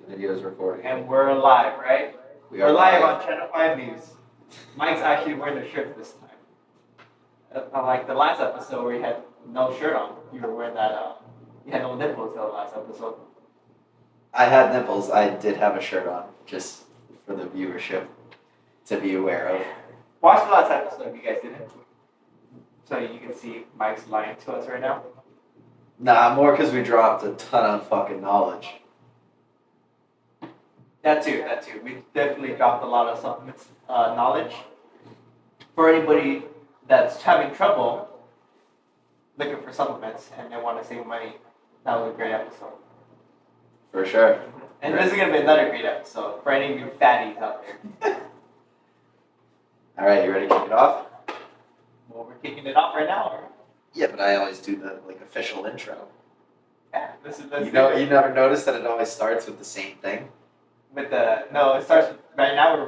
The video's recording. And we're live, right? We're live on Channel 5 News. Mike's actually wearing a shirt this time. Unlike the last episode where you had no shirt on. You were wearing that, you had no nipples the last episode. I had nipples. I did have a shirt on, just for the viewership to be aware of. Watch the last episode if you guys didn't. So you can see Mike's lying to us right now. Nah, more because we dropped a ton of fucking knowledge. That too. We definitely dropped a lot of supplements knowledge. For anybody that's having trouble looking for supplements and they want to save money, that was a great episode. For sure. And this is going to be another great episode for any of you fatties out there. All right, you ready to kick it off? Well, we're kicking it off right now. Or? Yeah, but I always do the official intro. Yeah, this is You never noticed that it always starts with the same thing? It starts with, right now. We're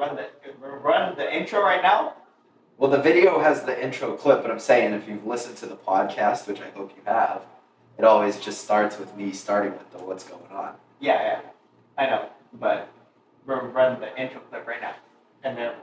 running the intro right now. Well, the video has the intro clip, but I'm saying if you've listened to the podcast, which I hope you have, it always just starts with me starting with the what's going on. Yeah, I know, but we're running the intro clip right now, and then.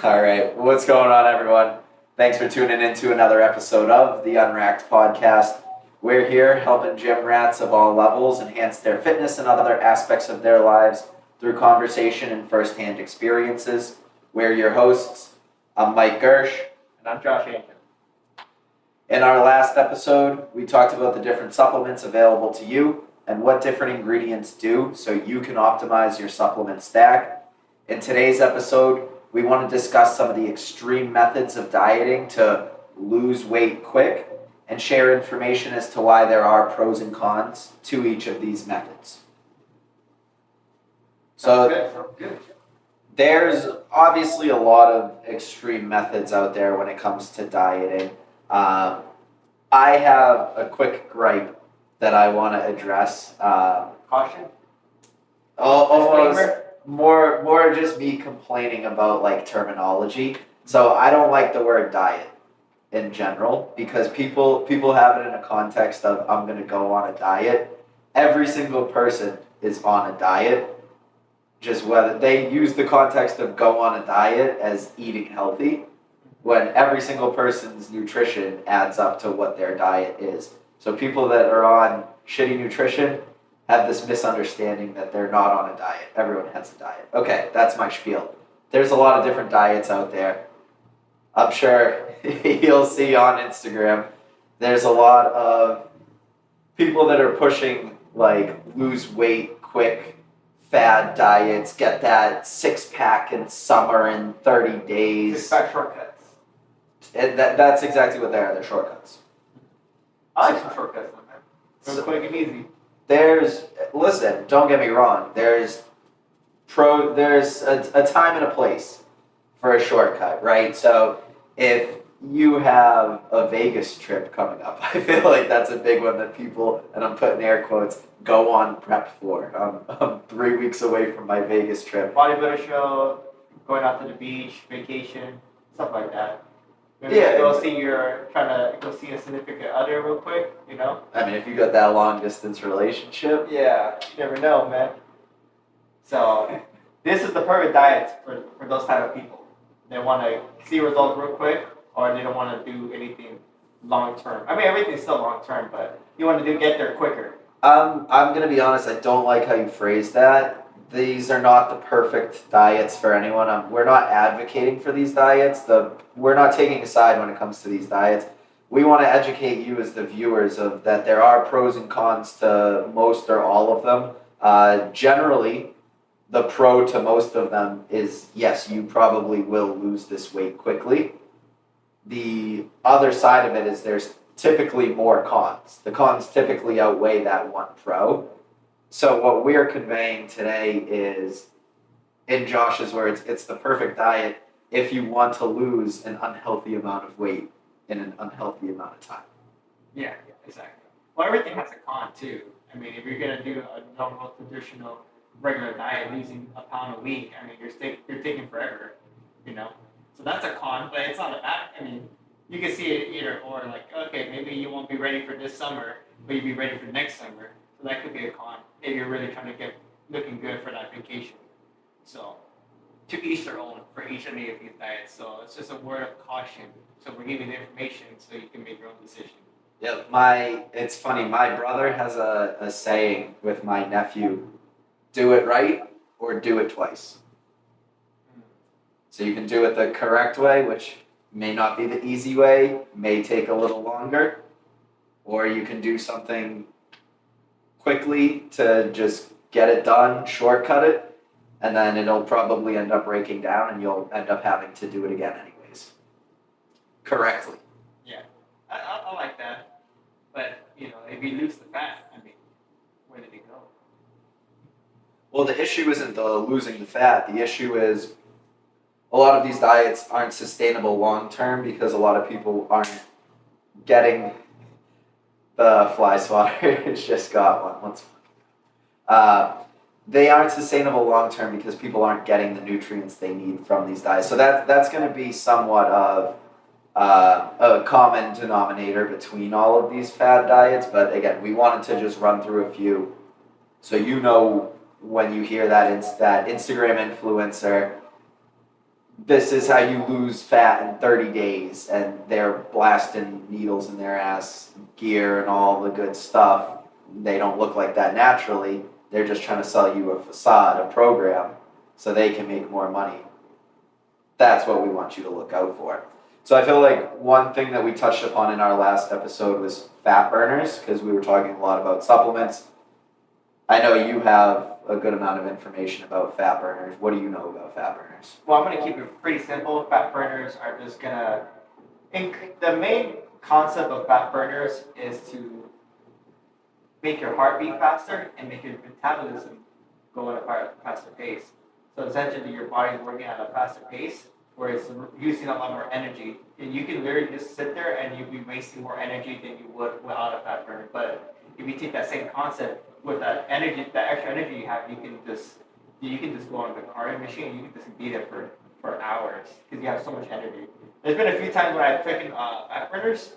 All right, what's going on, everyone? Thanks for tuning in to another episode of the Unracked Podcast. We're here helping gym rats of all levels enhance their fitness and other aspects of their lives through conversation and first-hand experiences. We're your hosts. I'm Mike Gersh. And I'm Josh Aiken. In our last episode, we talked about the different supplements available to you and what different ingredients do so you can optimize your supplement stack. In today's episode, we want to discuss some of the extreme methods of dieting to lose weight quick and share information as to why there are pros and cons to each of these methods. Sounds good. There's obviously a lot of extreme methods out there when it comes to dieting. I have a quick gripe that I want to address. Caution? Almost more just me complaining about like terminology. So I don't like the word diet in general because people have it in a context of I'm going to go on a diet. Every single person is on a diet. Just whether they use the context of go on a diet as eating healthy when every single person's nutrition adds up to what their diet is. So people that are on shitty nutrition have this misunderstanding that they're not on a diet. Everyone has a diet. Okay, that's my spiel. There's a lot of different diets out there. I'm sure you'll see on Instagram, there's a lot of people that are pushing like lose weight quick, fad diets, get that six-pack in summer in 30 days. Six-pack shortcuts. And that's exactly what they are. They're shortcuts. I like some shortcuts, man. So quick and easy. Listen, don't get me wrong. There's a time and a place for a shortcut, right? So if you have a Vegas trip coming up, I feel like that's a big one that people, and I'm putting air quotes, go on prep for. I'm 3 weeks away from my Vegas trip. Bodybuilder show, going out to the beach, vacation, stuff like that. Maybe Yeah. trying to go see a significant other real quick, you know? I mean, if you got that long distance relationship. Yeah, you never know, man. So, this is the perfect diet for those type of people. They want to see results real quick, or they don't want to do anything long term. I mean, everything's still long term, but you want to get there quicker. I'm going to be honest, I don't like how you phrase that. These are not the perfect diets for anyone. We're not advocating for these diets. We're not taking a side when it comes to these diets. We want to educate you as the viewers of that there are pros and cons to most or all of them. Generally, the pro to most of them is, yes, you probably will lose this weight quickly. The other side of it is there's typically more cons. The cons typically outweigh that one pro. So what we're conveying today is, in Josh's words, it's the perfect diet if you want to lose an unhealthy amount of weight in an unhealthy amount of time. Yeah, exactly. Well, everything has a con too. I mean, if you're gonna do a normal, traditional, regular diet, losing a pound a week, I mean, you're taking forever, you know. So that's a con, but it's not a bad. I mean, you can see it either or. Like, okay, maybe you won't be ready for this summer, but you'll be ready for next summer. So that could be a con if you're really trying to get looking good for that vacation. So to each their own for each and any of these diets. So it's just a word of caution. So we're giving the information so you can make your own decision. Yeah, it's funny. My brother has a saying with my nephew: do it right or do it twice. So you can do it the correct way, which may not be the easy way, may take a little longer, or you can do something quickly to just get it done, shortcut it, and then it'll probably end up breaking down and you'll end up having to do it again anyways. Correctly. Yeah, I like that. But, you know, if you lose the fat, I mean, where did it go? Well, the issue isn't the losing the fat. The issue is a lot of these diets aren't sustainable long term because a lot of people aren't getting the fly swatter. Just got one. They aren't sustainable long term because people aren't getting the nutrients they need from these diets. So that's going to be somewhat of a common denominator between all of these fad diets. But again, we wanted to just run through a few, so you know when you hear that Instagram influencer, this is how you lose fat in 30 days, and they're blasting needles in their ass, gear, and all the good stuff. They don't look like that naturally. They're just trying to sell you a facade, a program, so they can make more money. That's what we want you to look out for. So I feel like one thing that we touched upon in our last episode was fat burners, because we were talking a lot about supplements. I know you have a good amount of information about fat burners. What do you know about fat burners? Well, I'm going to keep it pretty simple. Fat burners are just going to... The main concept of fat burners is to make your heart beat faster and make your metabolism go at a faster pace. So essentially, your body's working at a faster pace, where it's using a lot more energy. And you can literally just sit there and you'll be wasting more energy than you would without a fat burner. But if you take that same concept with that energy, that extra energy you have, you can just go on the cardio machine and you can just be there for hours because you have so much energy. There's been a few times when I've taken fat burners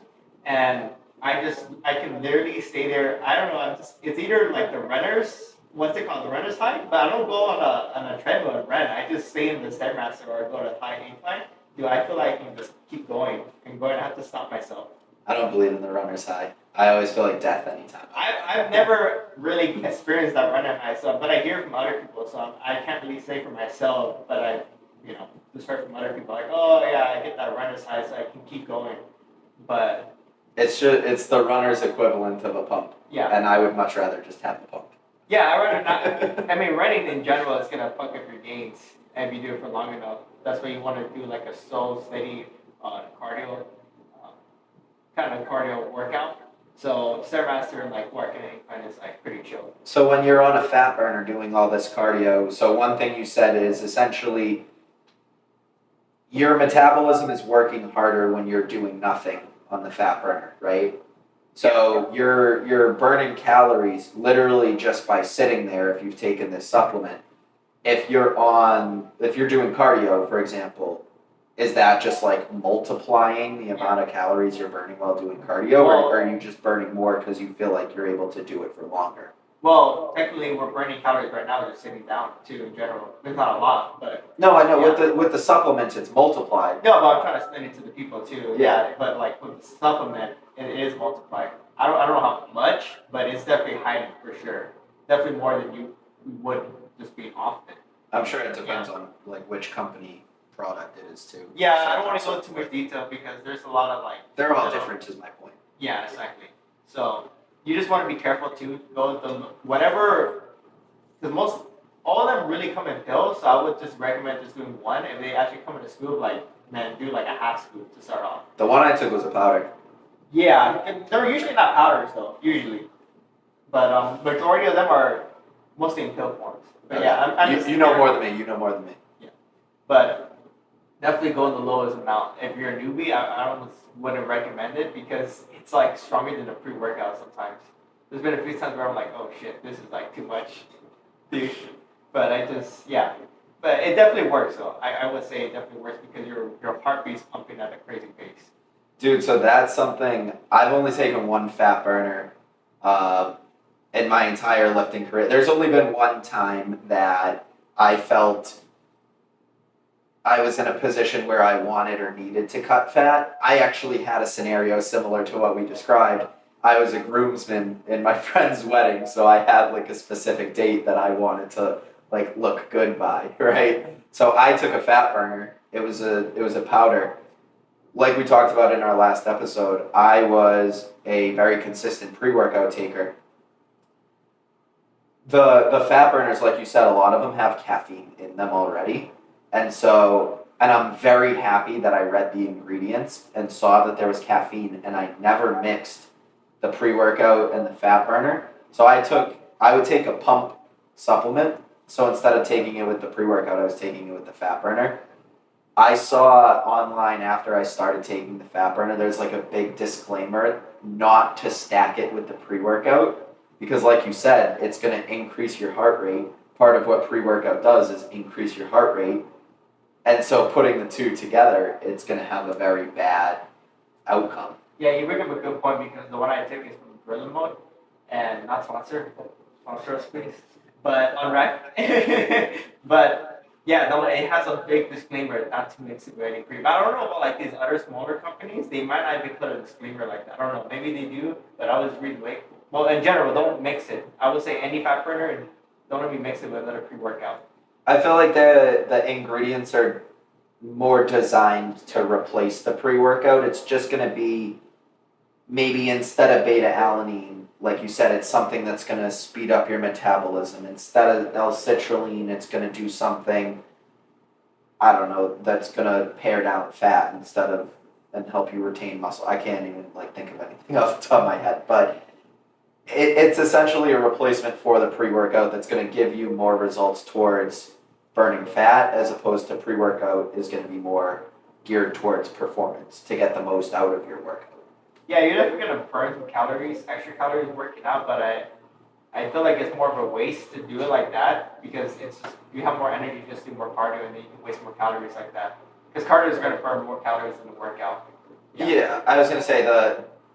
and I can literally stay there. I don't know. It's either like the runners, what's it called, the runner's high, but I don't go on a treadmill and run. I just stay in the stairmaster or go to a high incline. Dude, I feel like I can just keep going and going. I have to stop myself. I don't believe in the runner's high. I always feel like death anytime. I've never really experienced that runner high, but I hear from other people, so I can't really say for myself, but I, just heard from other people like, oh yeah, I get that runner's high, so I can keep going. But it's the runner's equivalent of a pump. Yeah. And I would much rather just have the pump. Yeah, I rather not. I mean, running in general is gonna fuck up your gains if you do it for long enough. That's why you want to do like a slow, steady cardio, kind of cardio workout. So Stairmaster and like working incline is like pretty chill. So when you're on a fat burner doing all this cardio, so one thing you said is essentially your metabolism is working harder when you're doing nothing on the fat burner, right? So you're burning calories literally just by sitting there if you've taken this supplement. If you're doing cardio, for example, is that just like multiplying the amount of calories you're burning while doing cardio, or are you just burning more because you feel like you're able to do it for longer? Well, technically, we're burning calories right now just sitting down too. In general, there's not a lot, but no, I know with the supplements it's multiplied. No, but I'm trying to explain it to the people too. Yeah, but like with the supplement, it is multiplied. I don't know how much, but it's definitely heightened for sure. Definitely more than you would just being off it. I'm sure it depends on like which company product it is too. Yeah, I don't want to go into too much detail because there's a lot of like... They're all different is my point. Yeah, exactly. So you just want to be careful too. Go with the whatever, because all of them really come in pills. So I would just recommend just doing one. If they actually come in a scoop, like do like a half scoop to start off. The one I took was a powder. Yeah, they're usually not powders though. Usually, but majority of them are mostly in pill forms. But yeah, you know more than me. You know more than me. Yeah, but definitely go in the lowest amount. If you're a newbie, I wouldn't recommend it because it's like stronger than a pre-workout sometimes. there's been a few times where I'm like, oh shit, this is like too much, dude. But I just but it definitely works though. I would say it definitely works because your heartbeat's pumping at a crazy pace. Dude, so that's something I've only taken one fat burner in my entire lifting career. There's only been one time that I felt I was in a position where I wanted or needed to cut fat. I actually had a scenario similar to what we described. I was a groomsman in my friend's wedding, so I had like a specific date that I wanted to like look good by, right? So I took a fat burner. It was a powder. Like we talked about in our last episode, I was a very consistent pre-workout taker. The fat burners, like you said, a lot of them have caffeine in them already. And I'm very happy that I read the ingredients and saw that there was caffeine, and I never mixed the pre-workout and the fat burner. So I would take a pump supplement. So instead of taking it with the pre-workout, I was taking it with the fat burner. I saw online after I started taking the fat burner, there's like a big disclaimer not to stack it with the pre-workout because like you said, it's going to increase your heart rate. Part of what pre-workout does is increase your heart rate. And so putting the two together, it's going to have a very bad outcome. Yeah, you bring up a good point because the one I took is from Gorilla Mode and not sponsor us please, but on rack. But yeah, no, it has a big disclaimer not to mix it with any pre. But I don't know about like these other smaller companies. They might not even put a disclaimer like that. I don't know. Maybe they do, but I was reading like, well, in general, don't mix it. I would say any fat burner, don't be mix it with another pre-workout. I feel like the ingredients are more designed to replace the pre-workout. It's just going to be maybe instead of beta-alanine, like you said, it's something that's going to speed up your metabolism. Instead of L-citrulline, it's going to do something, I don't know, that's going to pare down fat and help you retain muscle. I can't even like think of anything off the top of my head, but it's essentially a replacement for the pre-workout that's going to give you more results towards burning fat as opposed to pre-workout is going to be more geared towards performance to get the most out of your workout. Yeah, you're definitely going to burn some calories, extra calories working out, but I feel like it's more of a waste to do it like that because it's just, you have more energy just to do more cardio and then you can waste more calories like that. Because cardio is going to burn more calories than the workout. Yeah, I was going to say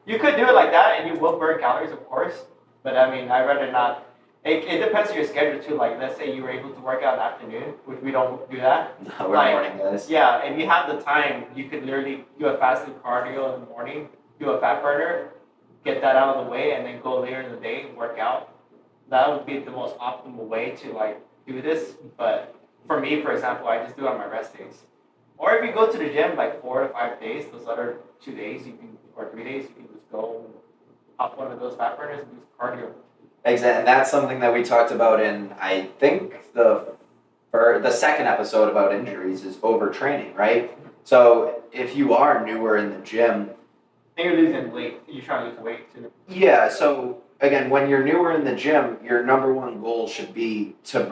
you could do it like that and you will burn calories, of course, but I mean, I'd rather not. It depends on your schedule too. Like, let's say you were able to work out in the afternoon, which we don't do that. No, we're morning guys. Yeah, if you have the time, you could literally do a fasted cardio in the morning, do a fat burner, get that out of the way, and then go later in the day and work out. That would be the most optimal way to like do this. But for me, for example, I just do it on my rest days. Or if you go to the gym like 4 to 5 days, those other 2 days or 3 days, you can just go hop one of those fat burners and do some cardio. Exactly, and that's something that we talked about in, I think, the second episode about injuries is overtraining, right? So if you are newer in the gym, and you're losing weight, you're trying to lose weight too. Yeah, so again, when you're newer in the gym, your number one goal should be to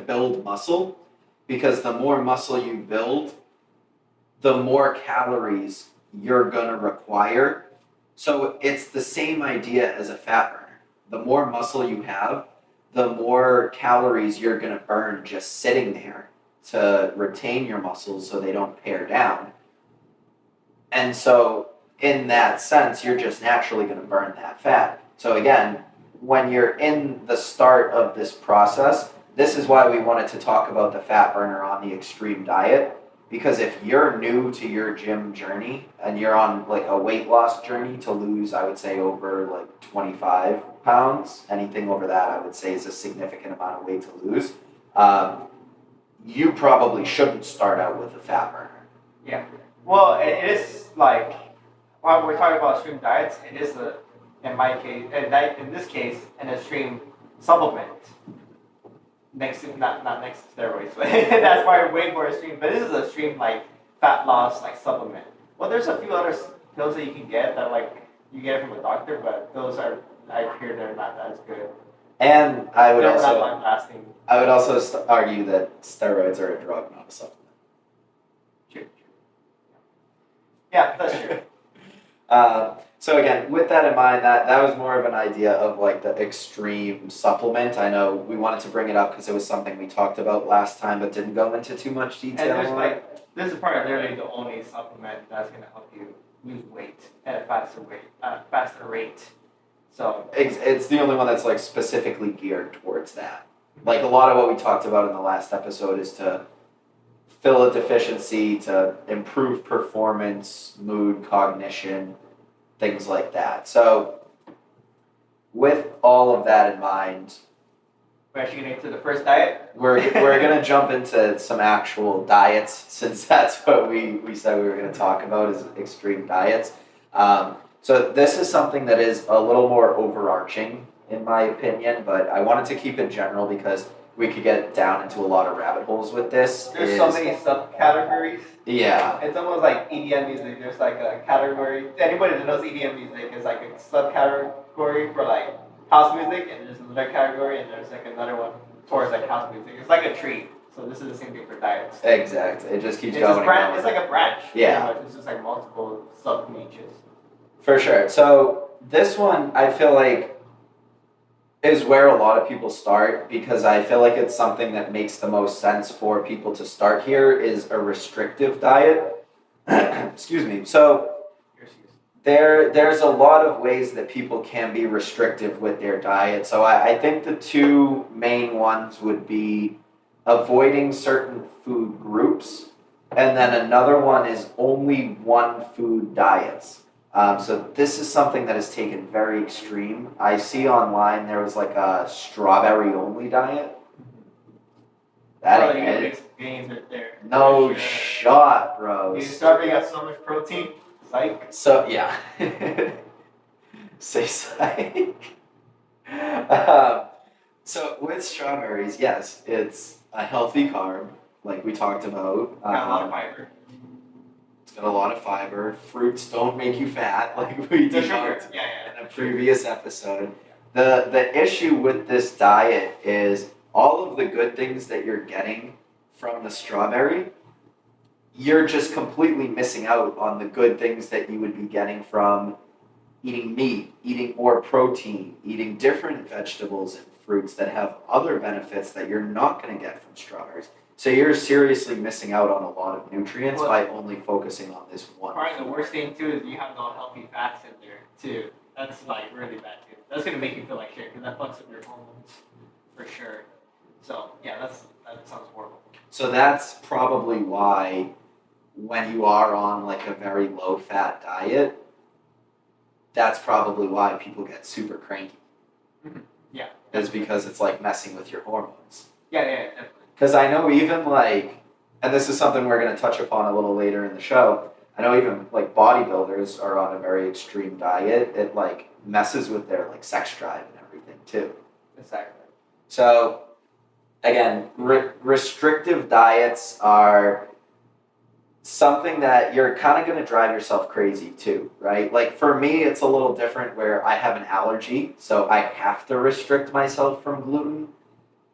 build muscle, because the more muscle you build, the more calories you're gonna require. So it's the same idea as a fat burner. The more muscle you have, the more calories you're going to burn just sitting there to retain your muscles so they don't pare down. And so in that sense, you're just naturally going to burn that fat. So again, when you're in the start of this process, this is why we wanted to talk about the fat burner on the extreme diet. Because if you're new to your gym journey and you're on like a weight loss journey to lose, I would say over like 25 pounds, anything over that I would say is a significant amount of weight to lose. You probably shouldn't start out with a fat burner. Yeah. Well, it is like, while we're talking about extreme diets, it is in this case, an extreme supplement. Not next to steroids, but that's why way more extreme. But this is a extreme like fat loss like supplement. Well, there's a few other pills that you can get that like you get from a doctor, but those are I hear they're not as good. And I would they're also not long lasting. I would also argue that steroids are a drug, not a supplement. True. Yeah, that's true. So again, with that in mind, that was more of an idea of like the extreme supplement. I know we wanted to bring it up because it was something we talked about last time, but didn't go into too much And detail. there's like this is probably literally the only supplement that's gonna help you lose weight at a faster rate. So It's the only one that's like specifically geared towards that. Like a lot of what we talked about in the last episode is to fill a deficiency, to improve performance, mood, cognition, things like that. So, with all of that in mind, we're actually gonna get to the first diet. we're gonna jump into some actual diets since that's what we said we were gonna talk about is extreme diets. So this is something that is a little more overarching in my opinion, but I wanted to keep it general because we could get down into a lot of rabbit holes with this. There's so many subcategories. Yeah. It's almost like EDM music. There's like a category. Anybody that knows EDM music is like a subcategory for like house music, and there's another category, and there's like another one towards like house music. It's like a tree. So this is the same thing for diets. Exactly. It just keeps It's going. Just branch, it's like a branch. Yeah. It's just like multiple sub niches. For sure. So this one, I feel like, is where a lot of people start because I feel like it's something that makes the most sense for people to start here is a restrictive diet. Excuse me. So there's a lot of ways that people can be restrictive with their diet. So I think the two main ones would be avoiding certain food groups, and then another one is only one food diets. So this is something that is taken very extreme. I see online there was like a strawberry only diet. That you ain't get it. gains right there. No Sure. shot, bro. You strawberry got so much protein. Psych. So yeah. Say psych. So with strawberries, yes, it's a healthy carb, like we talked about. Got a lot of fiber. It's got a lot of fiber. Fruits don't make you fat, like we The debunked sugar. Yeah. in a previous episode. The issue with this diet is all of the good things that you're getting from the strawberry, you're just completely missing out on the good things that you would be getting from eating meat, eating more protein, eating different vegetables and fruits that have other benefits that you're not going to get from strawberries. So you're seriously missing out on a lot of nutrients by only focusing on this one. Probably the worst thing too is you have no healthy fats in there too. That's like really bad too. That's gonna make you feel like shit because that fucks up your hormones for sure. So yeah, that sounds horrible. So that's probably why when you are on like a very low fat diet, that's probably why people get super cranky. Yeah. Is because it's like messing with your hormones. Yeah, definitely. Because I know even like, and this is something we're going to touch upon a little later in the show, I know even like bodybuilders are on a very extreme diet. It like messes with their like sex drive and everything too. Exactly. So again, restrictive diets are something that you're kind of going to drive yourself crazy too, right? Like for me, it's a little different where I have an allergy, so I have to restrict myself from gluten.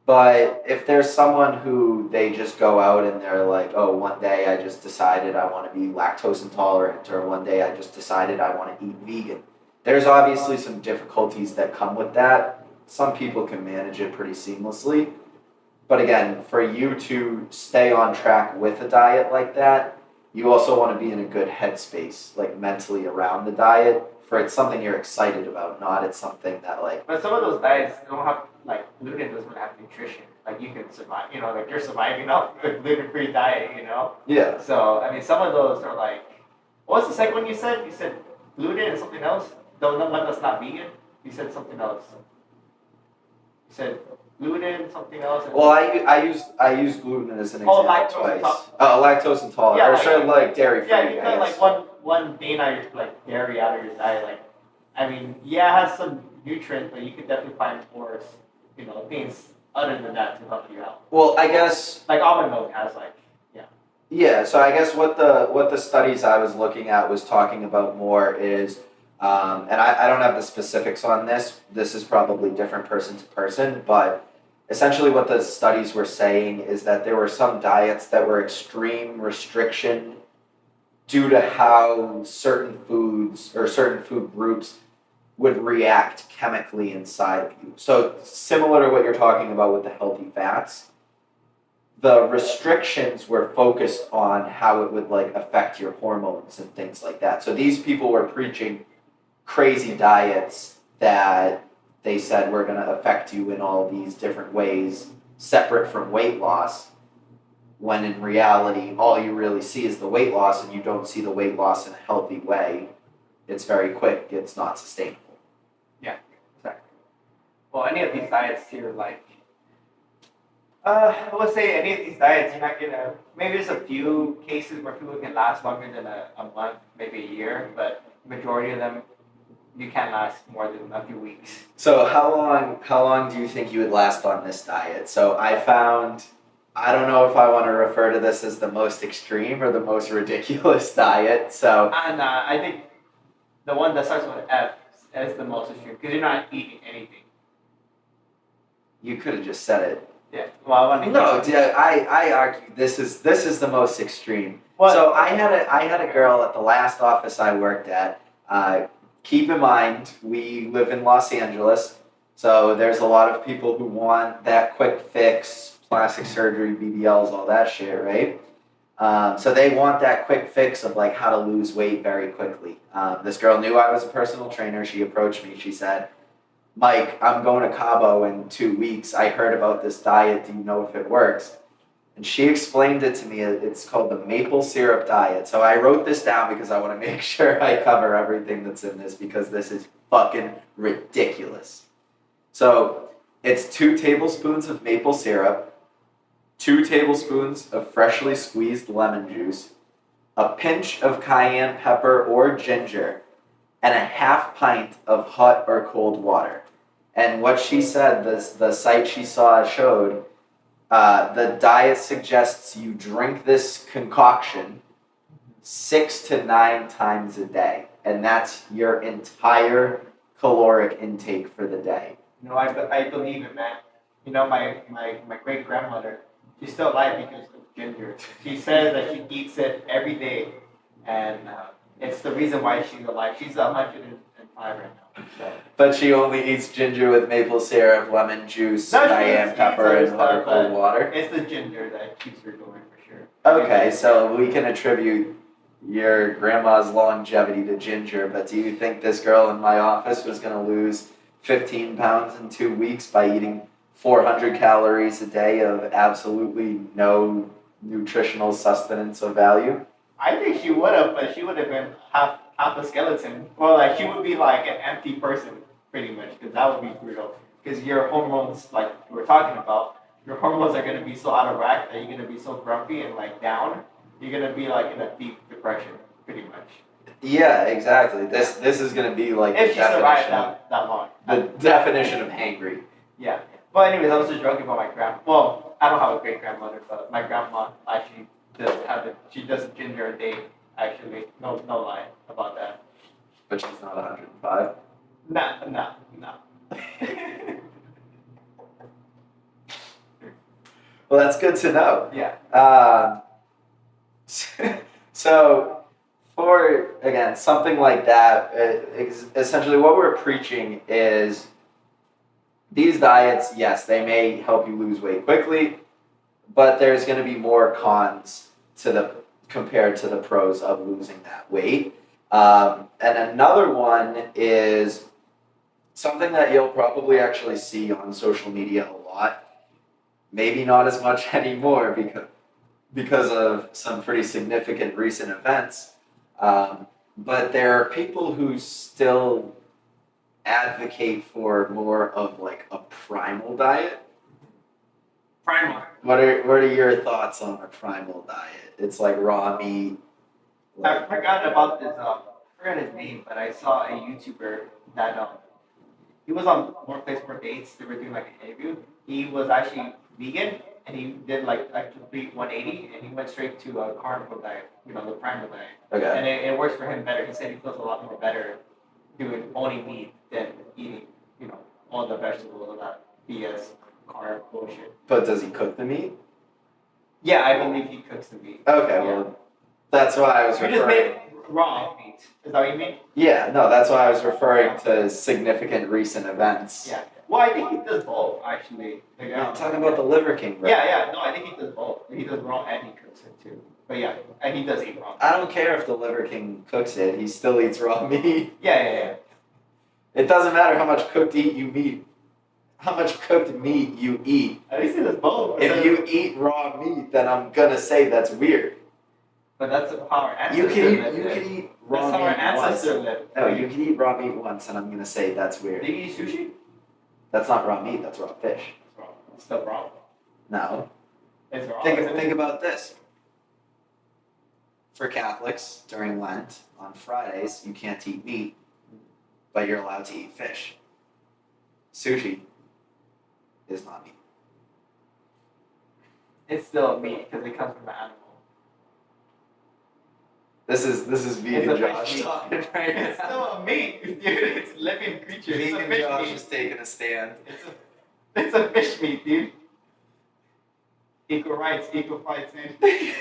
But if there's someone who they just go out and they're like, oh, one day I just decided I want to be lactose intolerant, or one day I just decided I want to eat vegan. There's obviously some difficulties that come with that. Some people can manage it pretty seamlessly. But again, for you to stay on track with a diet like that, you also want to be in a good headspace, like mentally around the diet, for it's something you're excited about, not it's something that like... But some of those diets don't have, like, gluten doesn't have nutrition. Like, you can survive, you know, like, you're surviving off a gluten-free diet, you know? Yeah. So, I mean, some of those are like, what was the second one you said? You said gluten and something else? The one that's not vegan? You said something else. You said gluten, something else. Well, I use gluten as an example lactose twice. Lactose intolerant. Yeah, or like- certain like dairy free. Yeah, you cut like one bean out of your, like, dairy out of your diet. Like, I mean, yeah, it has some nutrients, but you could definitely find more, you know, things other than that to help you out. Well, I guess. Like almond milk has like, Yeah, so I guess what the studies I was looking at was talking about more is, and I don't have the specifics on this. This is probably different person to person, but essentially what the studies were saying is that there were some diets that were extreme restriction due to how certain foods or certain food groups would react chemically inside of you. So similar to what you're talking about with the healthy fats, the restrictions were focused on how it would like affect your hormones and things like that. So these people were preaching crazy diets that they said were going to affect you in all these different ways separate from weight loss, when in reality all you really see is the weight loss, and you don't see the weight loss in a healthy way. It's very quick, it's not sustainable. Yeah, exactly. Well, any of these diets here, like, I would say any of these diets, you're not gonna. Maybe there's a few cases where people can last longer than a month, maybe a year, but majority of them, you can't last more than a few weeks. So how long do you think you would last on this diet? So I found, I don't know if I want to refer to this as the most extreme or the most ridiculous diet. So And I think the one that starts with F is the most extreme because you're not eating anything. you could have just said it. Yeah. Well, I want to. No, I argue this is the most extreme. What? So I had a girl at the last office I worked at. Keep in mind, we live in Los Angeles, so there's a lot of people who want that quick fix, plastic surgery, BBLs, all that shit, right? So they want that quick fix of like how to lose weight very quickly. This girl knew I was a personal trainer. She approached me. She said, "Mike, I'm going to Cabo in 2 weeks. I heard about this diet. Do you know if it works?" And she explained it to me. It's called the maple syrup diet. So I wrote this down because I want to make sure I cover everything that's in this, because this is fucking ridiculous. So it's 2 tablespoons of maple syrup, 2 tablespoons of freshly squeezed lemon juice, a pinch of cayenne pepper or ginger, and a half pint of hot or cold water. And what she said, the site she saw showed, the diet suggests you drink this concoction 6 to 9 times a day, and that's your entire caloric intake for the day. No, I believe it, man. You know, my great grandmother, she's still alive because of ginger. She says that she eats it every day, and it's the reason why she's alive. She's 105 right now. So. But she only eats ginger with maple syrup, lemon juice, No, she cayenne eats pepper, other and hot or stuff, cold but water. It's the ginger that keeps her going for sure. Okay, so we can attribute your grandma's longevity to ginger, but do you think this girl in my office was going to lose 15 pounds in 2 weeks by eating 400 calories a day of absolutely no nutritional sustenance of value? I think she would have, but she would have been half a skeleton. Well, like she would be like an empty person, pretty much, because that would be brutal. Because your hormones, like we were talking about, your hormones are going to be so out of whack that you're going to be so grumpy and like down. You're going to be like in a deep depression, pretty much. Yeah, exactly. This is going to be like If the she survived definition, that long. the definition of hangry. Yeah. But anyways, I was just joking about my grandma. Well, I don't have a great grandmother, but my grandma actually does have it. She does ginger a day. Actually, no lie about that. But she's not 105. No. Well, that's good to know. Yeah. So, for, again, something like that, essentially what we're preaching is these diets, yes, they may help you lose weight quickly, but there's going to be more cons compared to the pros of losing that weight. And another one is something that you'll probably actually see on social media a lot. Maybe not as much anymore because of some pretty significant recent events. But there are people who still advocate for more of like a primal diet. Primal. What are your thoughts on a primal diet? It's like raw meat. I forgot about this. I forgot his name, but I saw a YouTuber that he was on Workplace for Dates. They were doing like an interview. He was actually vegan, and he did like a complete 180, and he went straight to a carnivore diet, the primal diet. Okay. And it works for him better. He said he feels a lot more better doing only meat than eating, all the vegetables and that BS carb bullshit. But does he cook the meat? Yeah, I believe he cooks the meat. Okay, Yeah. well, That's why I was You just made referring. raw meat. Is that what you mean? Yeah, no, that's why I was referring to significant recent events. Yeah. Well, I think he does both, actually. Like, I'm talking about the Liver King, bro. Yeah. No, I think he does both. He does raw and he cooks it too. But yeah, and he does eat raw. I don't care if the Liver King cooks it; he still eats raw meat. Yeah. It doesn't matter how much cooked meat you eat. At least he does both. If you eat raw meat, then I'm gonna say that's weird. But that's how our You ancestors can lived. eat raw That's how our meat once. ancestors lived. No, you can eat raw meat once, and I'm gonna say that's Do weird. you eat sushi? That's not raw meat. That's raw fish. It's wrong. It's still wrong. No. It's wrong. Think about this. For Catholics, during Lent, on Fridays, you can't eat meat, but you're allowed to eat fish. Sushi is not meat. It's still meat because it comes from an animal. This is It's vegan a Josh fish meat. talking right It's now. still a meat, dude. It's a living creature. It's a Vegan fish Josh meat. is taking a stand. It's a fish meat, dude. Equal rights, equal fights, dude.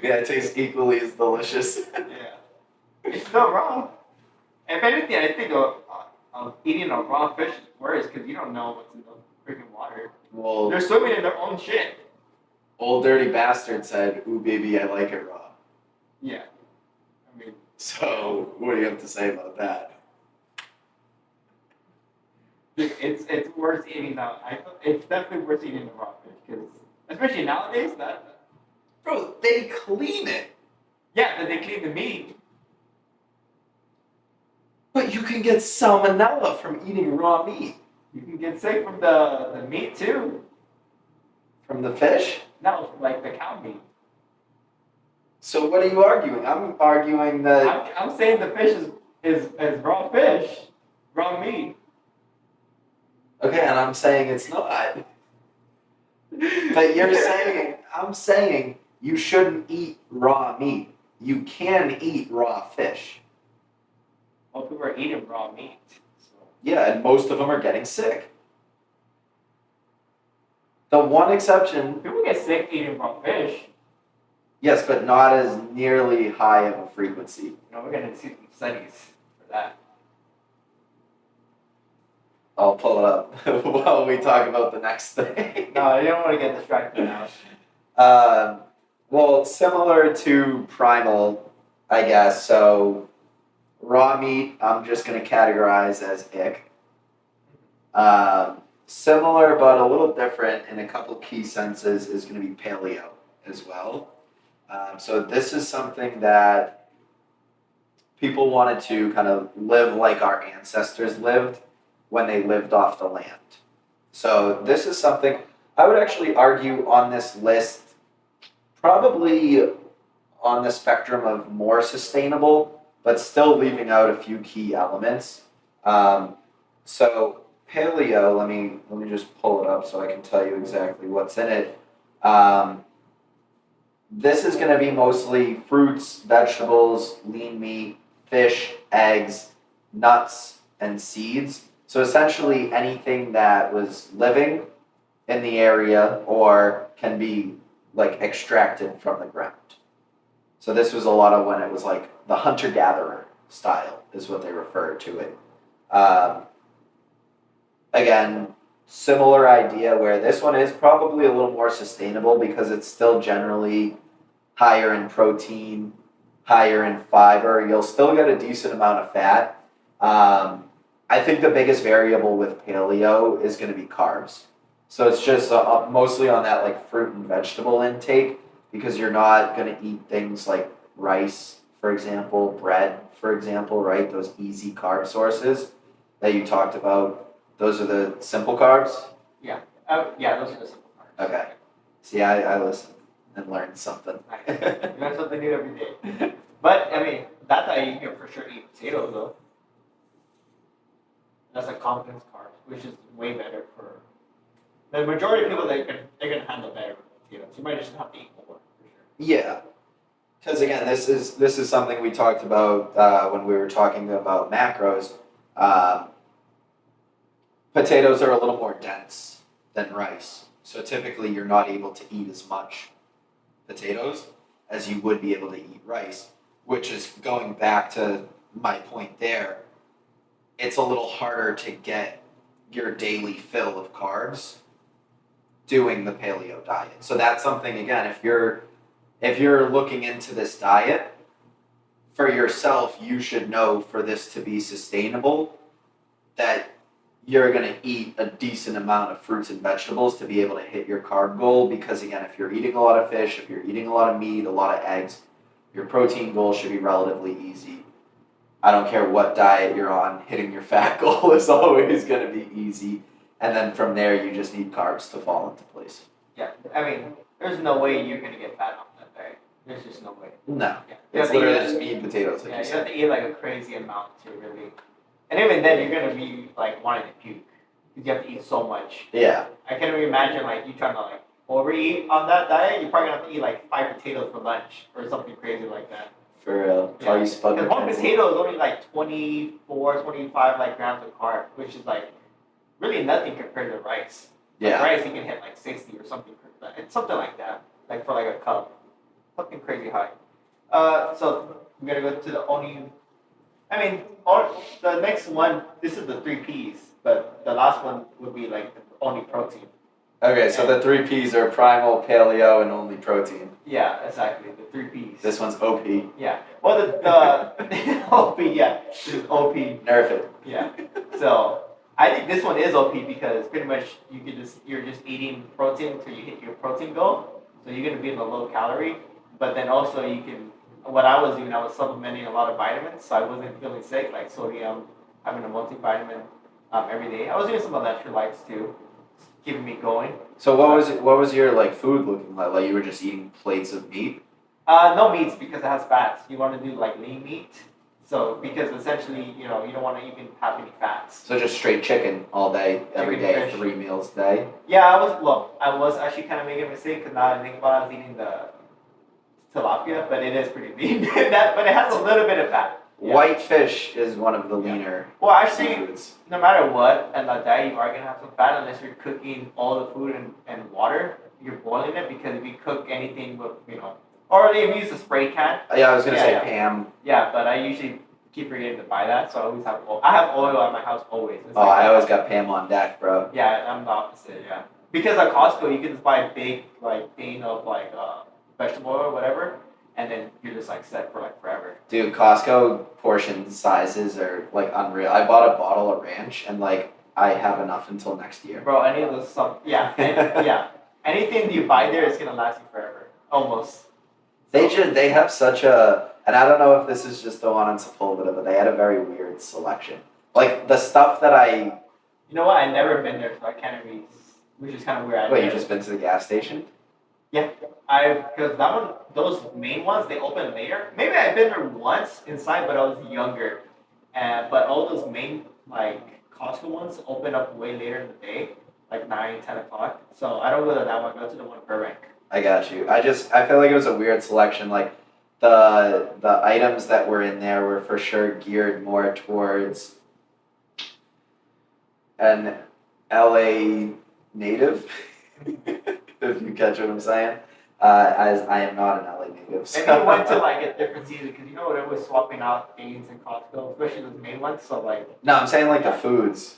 Yeah, it tastes equally as delicious. Yeah. It's still raw. If anything, I think of eating a raw fish is worse because you don't know what's in the freaking water. Well, They're swimming in their own shit. Old Dirty Bastard said, "Ooh, baby, I like it raw." Yeah. I mean, So, what do you have to say about that? dude, it's worth eating now. It's definitely worth eating the raw fish because, especially nowadays, that Bro, they clean it. yeah, that they clean the meat. But you can get salmonella from eating raw meat. You can get sick from the meat too. From the fish? No, from like the cow meat. So what are you arguing? I'm arguing that... I'm saying the fish is raw fish, raw meat. Okay, and I'm saying it's not. But you're saying... I'm saying you shouldn't eat raw meat. You can eat raw fish. Well, people are eating raw meat. So. Yeah, and most of them are getting sick. The one exception... People get sick eating raw fish. Yes, but not as nearly high of a frequency. You know, we're gonna see some studies for that. I'll pull it up while we talk about the next thing. No, you don't want to get distracted now. Well, similar to primal, I guess. So, raw meat, I'm just going to categorize as ick. Similar but a little different in a couple key senses is going to be paleo as well. So this is something that people wanted to kind of live like our ancestors lived when they lived off the land. So this is something I would actually argue on this list, probably on the spectrum of more sustainable, but still leaving out a few key elements. So paleo, let me just pull it up so I can tell you exactly what's in it. This is going to be mostly fruits, vegetables, lean meat, fish, eggs, nuts, and seeds. So essentially anything that was living in the area or can be like extracted from the ground. So this was a lot of when it was like the hunter-gatherer style is what they referred to it. Again, similar idea where this one is probably a little more sustainable because it's still generally higher in protein, higher in fiber. You'll still get a decent amount of fat. I think the biggest variable with paleo is going to be carbs. So it's just mostly on that like fruit and vegetable intake because you're not going to eat things like rice, for example, bread, for example, right? Those easy carb sources that you talked about. Those are the simple carbs? Yeah. Yeah, those are the simple carbs. Okay. See, I listened and learned something. Nice. You learn something new every day. But, I mean, that's how you can for sure eat potatoes, though. That's a complex carb, which is way better for... The majority of people, they're gonna handle better with potatoes. You might just have to eat more, for sure. Yeah. Because again, this is something we talked about when we were talking about macros. Potatoes are a little more dense than rice. So typically you're not able to eat as much potatoes as you would be able to eat rice, which is going back to my point there. It's a little harder to get your daily fill of carbs doing the paleo diet. So that's something, again, if you're looking into this diet for yourself, you should know for this to be sustainable that you're going to eat a decent amount of fruits and vegetables to be able to hit your carb goal. Because again, if you're eating a lot of fish, if you're eating a lot of meat, a lot of eggs, your protein goal should be relatively easy. I don't care what diet you're on, hitting your fat goal is always going to be easy. And then from there, you just need carbs to fall into place. Yeah, I mean, there's no way you're gonna get fat off that diet. There's just no way. No, Yeah. it's literally just meat and potatoes. Like Yeah, you you said. have to eat like a crazy amount to really, and even then you're gonna be like wanting to puke because you have to eat so much. Yeah. I can't even imagine like you trying to like overeat on that diet. You're probably gonna have to eat like 5 potatoes for lunch or something crazy like that. For real. Call you spud Because one potato is only like 24, 25 like grams of carb, which is like really nothing compared to rice. Like Yeah. rice you can hit like 60 or something. It's something like that. Like for like a cup. Something crazy high. So we're gonna go to the only. I mean, the next one. This is the 3 Ps, but the last one would be like the only protein. Okay, so the 3 Ps are primal, paleo, and only protein. Yeah, exactly. The 3 Ps. This one's OP. Yeah. Well, the OP. Yeah. This is OP. Nerf it. Yeah. So I think this one is OP because pretty much you're just eating protein until you hit your protein goal. So you're gonna be in the low calorie, but then also you can. What I was doing, I was supplementing a lot of vitamins, so I wasn't feeling sick, like sodium, having a multivitamin every day. I was doing some electrolytes too, keeping me going. So what was your like food looking like? Like you were just eating plates of meat? No meats because it has fats. You want to do like lean meat. So because essentially, you don't want to even have any fats. So just straight chicken all day, every Chicken, day, fish. 3 meals a day? Yeah, I was actually kind of making a mistake because now I think about it, I was eating the tilapia, but it is pretty lean. But it has a little bit of fat. Yeah. White fish is one of the leaner Well, actually, seafoods. no matter what, and that diet, you are gonna have some fat unless you're cooking all the food and water. You're boiling it because if you cook anything with, or if you use a spray can. Yeah, I was gonna Yeah, say yeah. Pam. Yeah, but I usually keep forgetting to buy that, so I always have oil. I have oil at my house always. It's Oh, I always got Pam on deck, bro. Yeah, I'm the opposite. Yeah, because at Costco you can just buy a big thing of vegetable oil or whatever, and then you're just set for forever. Dude, Costco portion sizes are unreal. I bought a bottle of ranch and I have enough until next year. Bro, any of those yeah, anything you buy there is gonna last you forever, almost. They have such a, and I don't know if this is just the one on Sepulveda, but they had a very weird selection. Like the stuff that I. You know what? I've never been there, so I can't really. Which is kind of weird. Wait, you just been to the gas station? Yeah, because those main ones they open later. Maybe I've been there once inside, but I was younger. But all those main Costco ones open up way later in the day, 9, 10 o'clock. So I don't go to that one. I go to the one in Burbank. I got you. I feel like it was a weird selection. Like the items that were in there were for sure geared more towards an LA native, if you catch what I'm saying. As I am not an LA native. So. Maybe you went to a different season because they're always swapping out things in Costco, especially those main ones. So No, I'm saying the foods.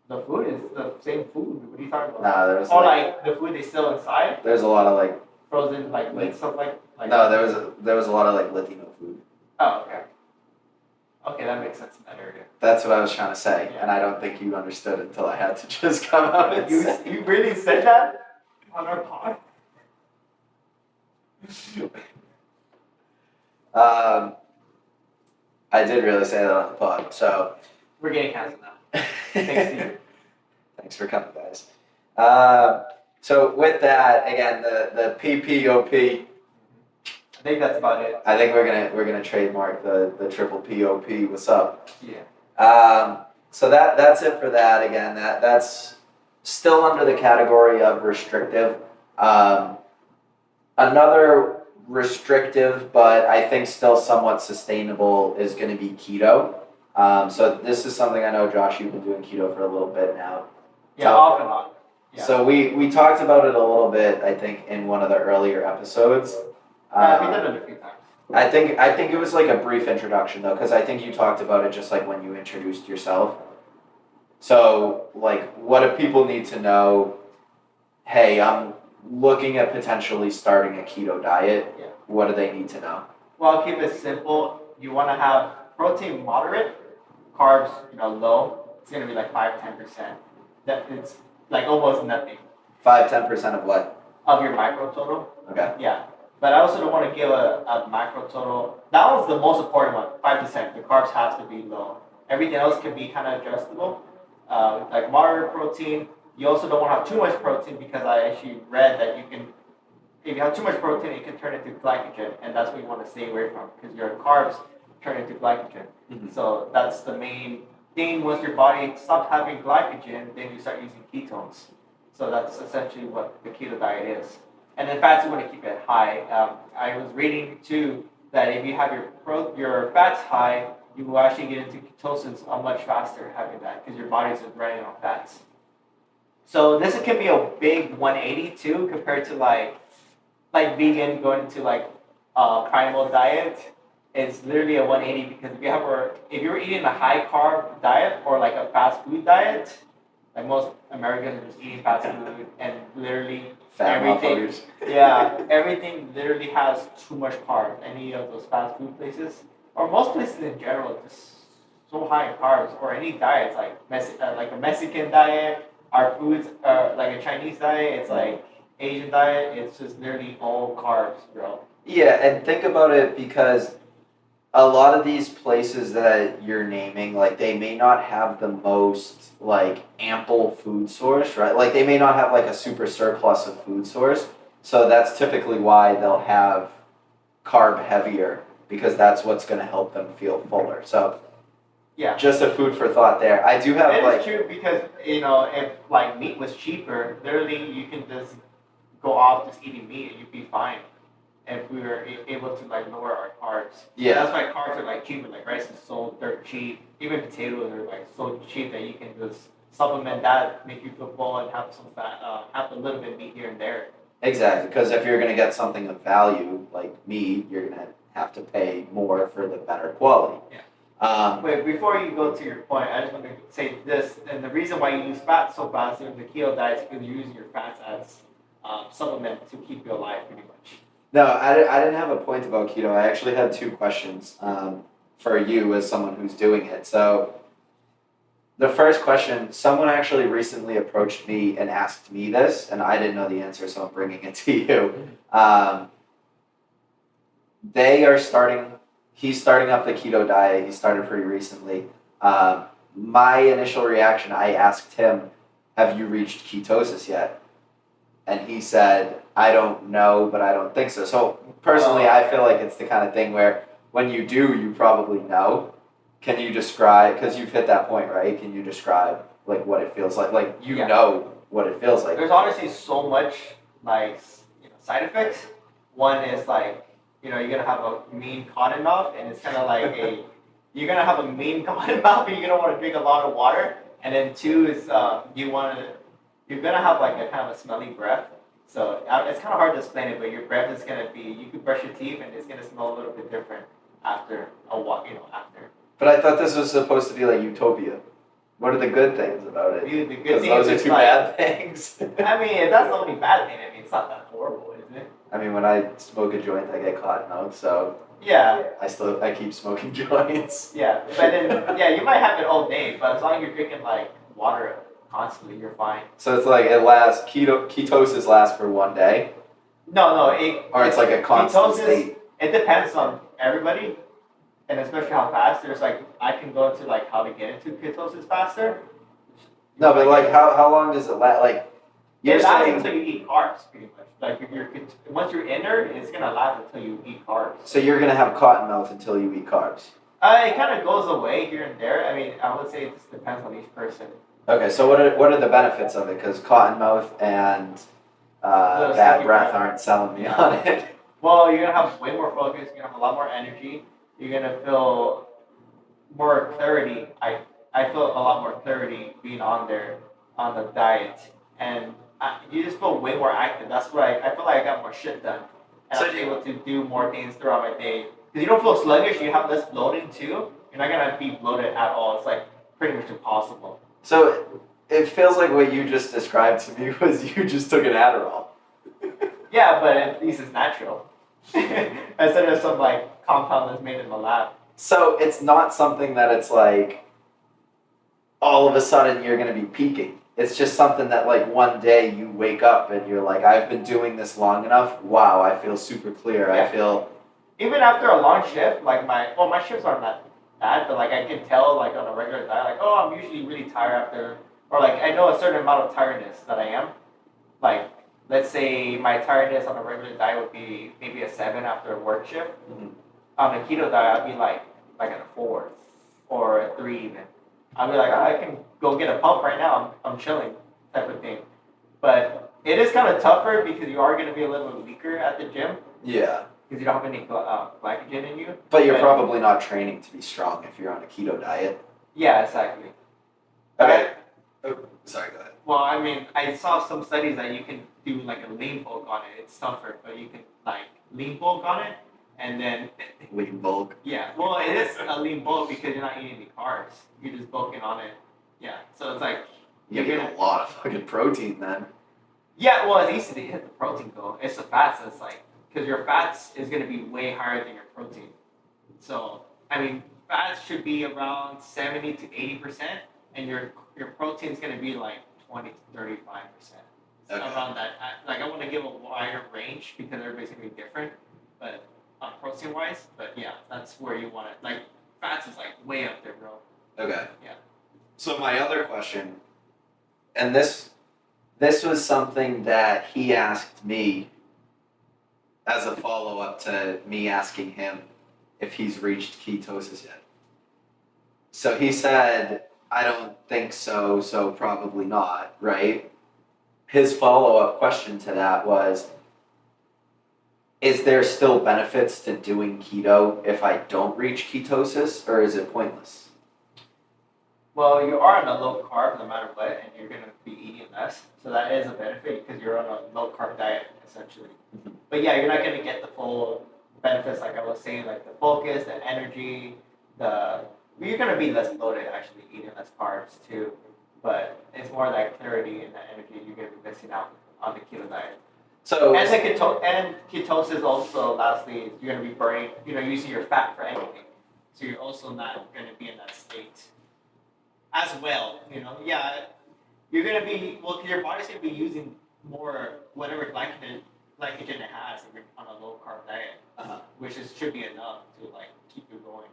the food is the same food. What are you talking about? Nah, there was Or the food they sell inside, there's a lot of frozen meat stuff like. no, there was a lot of Latino food. Oh, okay. Okay, that makes sense in that area. That's what I was trying to say, Yeah. and I don't think you understood until I had to just come out and say. You really said that on our pod? I did really say that on the pod, so. We're getting canceled now. Thanks to you. Thanks for coming, guys. So with that, again, the PPOP. I think that's about it. I think we're gonna trademark the triple POP. What's up? Yeah. So that's it for that. Again, that's still under the category of restrictive. Another restrictive, but I think still somewhat sustainable, is going to be keto. So this is something I know, Josh, you've been doing keto for a little bit now. Yeah, off and on. Yeah. So we talked about it a little bit, I think, in one of the earlier episodes. We did it a few times. I think it was like a brief introduction though, because I think you talked about it just like when you introduced yourself. So like, what do people need to know? Hey, I'm looking at potentially starting a keto diet. Yeah. What do they need to know? Well, keep it simple. You want to have protein moderate, carbs, low. It's gonna be like 5-10%. That it's like almost nothing 5-10% of what? of your macro total. Okay. Yeah. But I also don't want to give a macro total. That one's the most important one, 5%. The carbs have to be low. Everything else can be kind of adjustable. Like moderate protein. You also don't want to have too much protein because I actually read that if you have too much protein, it can turn into glycogen, and that's what you want to stay away from because your carbs turn into glycogen. Mm-hmm. So that's the main thing. Once your body stops having glycogen, then you start using ketones. So that's essentially what the keto diet is. And then fats, you want to keep it high. I was reading too that if you have your fats high, you will actually get into ketosis much faster having that because your body's running on fats. So this can be a big 180 too compared to like vegan going into like primal diet. It's literally a 180 because if you're eating a high carb diet or like a fast food diet, like most Americans are just eating fast food and literally Fat everything. motherfuckers. Yeah, everything literally has too much carbs. Any of those fast food places or most places in general, just so high in carbs. Or any diets like a Mexican diet, our foods like a Chinese diet. It's like Asian diet. It's just literally all carbs, bro. Yeah, and think about it because a lot of these places that you're naming, like they may not have the most like ample food source, right? Like they may not have like a super surplus of food source. So that's typically why they'll have carb heavier because that's what's going to help them feel fuller. So yeah, just a food for thought there. I do have it like is true because if like meat was cheaper, literally you can just go off just eating meat and you'd be fine. If we were able to like lower our carbs. Yeah. That's why carbs are like cheaper. Like rice is so dirt cheap. Even potatoes are like so cheap that you can just supplement that, make you feel full, and have some fat, have a little bit of meat here and there. Exactly, because if you're going to get something of value like meat, you're going to have to pay more for the better quality. Yeah. Wait, before you go to your point, I just want to say this, and the reason why you use fat so fast in the keto diet is because you're using your fats as supplement to keep you alive, pretty much. No, I didn't have a point about keto. I actually had two questions for you as someone who's doing it. So the first question, someone actually recently approached me and asked me this, and I didn't know the answer, so I'm bringing it to you. He's starting up the keto diet. He started pretty recently. My initial reaction, I asked him, have you reached ketosis yet? And he said, I don't know, but I don't think so. So personally, I feel like it's the kind of thing where when you do, you probably know. Can you describe, because you've hit that point, right? Can you describe like what it feels like? Like you know what it feels like. There's honestly so much like side effects. One is like, you're going to have a mean cotton mouth, and it's kind of like you're going to have a mean cotton mouth, but you're going to want to drink a lot of water. And then two is you're going to have like a kind of a smelly breath. So it's kind of hard to explain it, but your breath is going to be, you could brush your teeth and it's going to smell a little bit different after a walk, after. But I thought this was supposed to be like utopia. What are the good things about it? Dude, the good things those are two bad things. I mean, if that's the only bad thing, it's not that horrible, isn't it? I mean, when I smoke a joint, I get cotton mouth, so yeah. I keep smoking joints. Yeah, but then you might have it all day, but as long as you're drinking like water constantly, you're fine. So it's like it lasts ketosis lasts for one day. No, it's like a constant state. It depends on everybody, and especially how fast. There's like I can go into like how to get into ketosis faster. No, but like how long does it last? Like it lasts until you eat carbs, pretty much. Like if once you're in there, it's gonna last until you eat carbs. So you're gonna have cotton mouth until you eat carbs. It kind of goes away here and there. I mean, I would say it just depends on each person. Okay, so what are the benefits of it? Because cotton mouth and bad breath aren't selling me on it. Well, you're gonna have way more focus. You're gonna have a lot more energy. You're gonna feel more clarity. I feel a lot more clarity being on there on the diet, and you just feel way more active. That's why I feel like I got more shit done. and So I'm able to do more things throughout my day. Because you don't feel sluggish, you have less bloating too. You're not gonna be bloated at all. It's like pretty much impossible. So it feels like what you just described to me was you just took an Adderall. Yeah, but at least it's natural. Instead of some like compound that's made in the lab. So it's not something that it's like all of a sudden you're going to be peaking. It's just something that like one day you wake up and you're like, I've been doing this long enough. Wow, I feel super clear. Yeah. I feel Even after a long shift, like my shifts aren't that bad, but like I can tell like on a regular diet, like oh I'm usually really tired after, or like I know a certain amount of tiredness that I am. Like let's say my tiredness on a regular diet would be maybe a 7 after a work shift. Mhm. On a keto diet, I'd be like at a 4 or a 3 even. I'd be like oh, I can go get a pump right now. I'm chilling type of thing. But it is kind of tougher because you are going to be a little bit weaker at the gym. yeah. Because you don't have any glycogen in you. But you're probably not training to be strong if you're on a keto diet. Yeah, exactly. Okay. Oh, sorry, go ahead. Well, I mean, I saw some studies that you can do like a lean bulk on it. It's tougher, but you can like lean bulk on it, and then Lean bulk. yeah. Well, it is a lean bulk because you're not eating any carbs. You're just bulking on it. Yeah. So it's like You get a lot of fucking protein then. yeah. Well, it's easy to hit the protein goal. It's the fats that's like because your fats is going to be way higher than your protein. So I mean, fats should be around 70 to 80%, and your protein is going to be like 20 to 35%. Okay. Around that. Like I want to give a wider range because everybody's going to be different, but protein wise. But yeah, that's where you want it. Like fats is like way up there, bro. Okay. Yeah. So my other question, and this was something that he asked me as a follow-up to me asking him if he's reached ketosis yet. So he said, I don't think so, so probably not, right? His follow-up question to that was, is there still benefits to doing keto if I don't reach ketosis, or is it pointless? Well, you are on a low carb no matter what, and you're gonna be eating less, so that is a benefit because you're on a low carb diet essentially. Mhm. But yeah, you're not gonna get the full benefits like I was saying, like the focus, the energy, you're gonna be less bloated actually eating less carbs too. But it's more that clarity and that energy you're gonna be missing out on the keto diet. So And ketosis also, lastly, you're gonna be burning, using your fat for anything. So you're also not gonna be in that state as well. Yeah, you're gonna be because your body's gonna be using more whatever glycogen it has if you're on a low carb diet, which should be enough to like keep you going.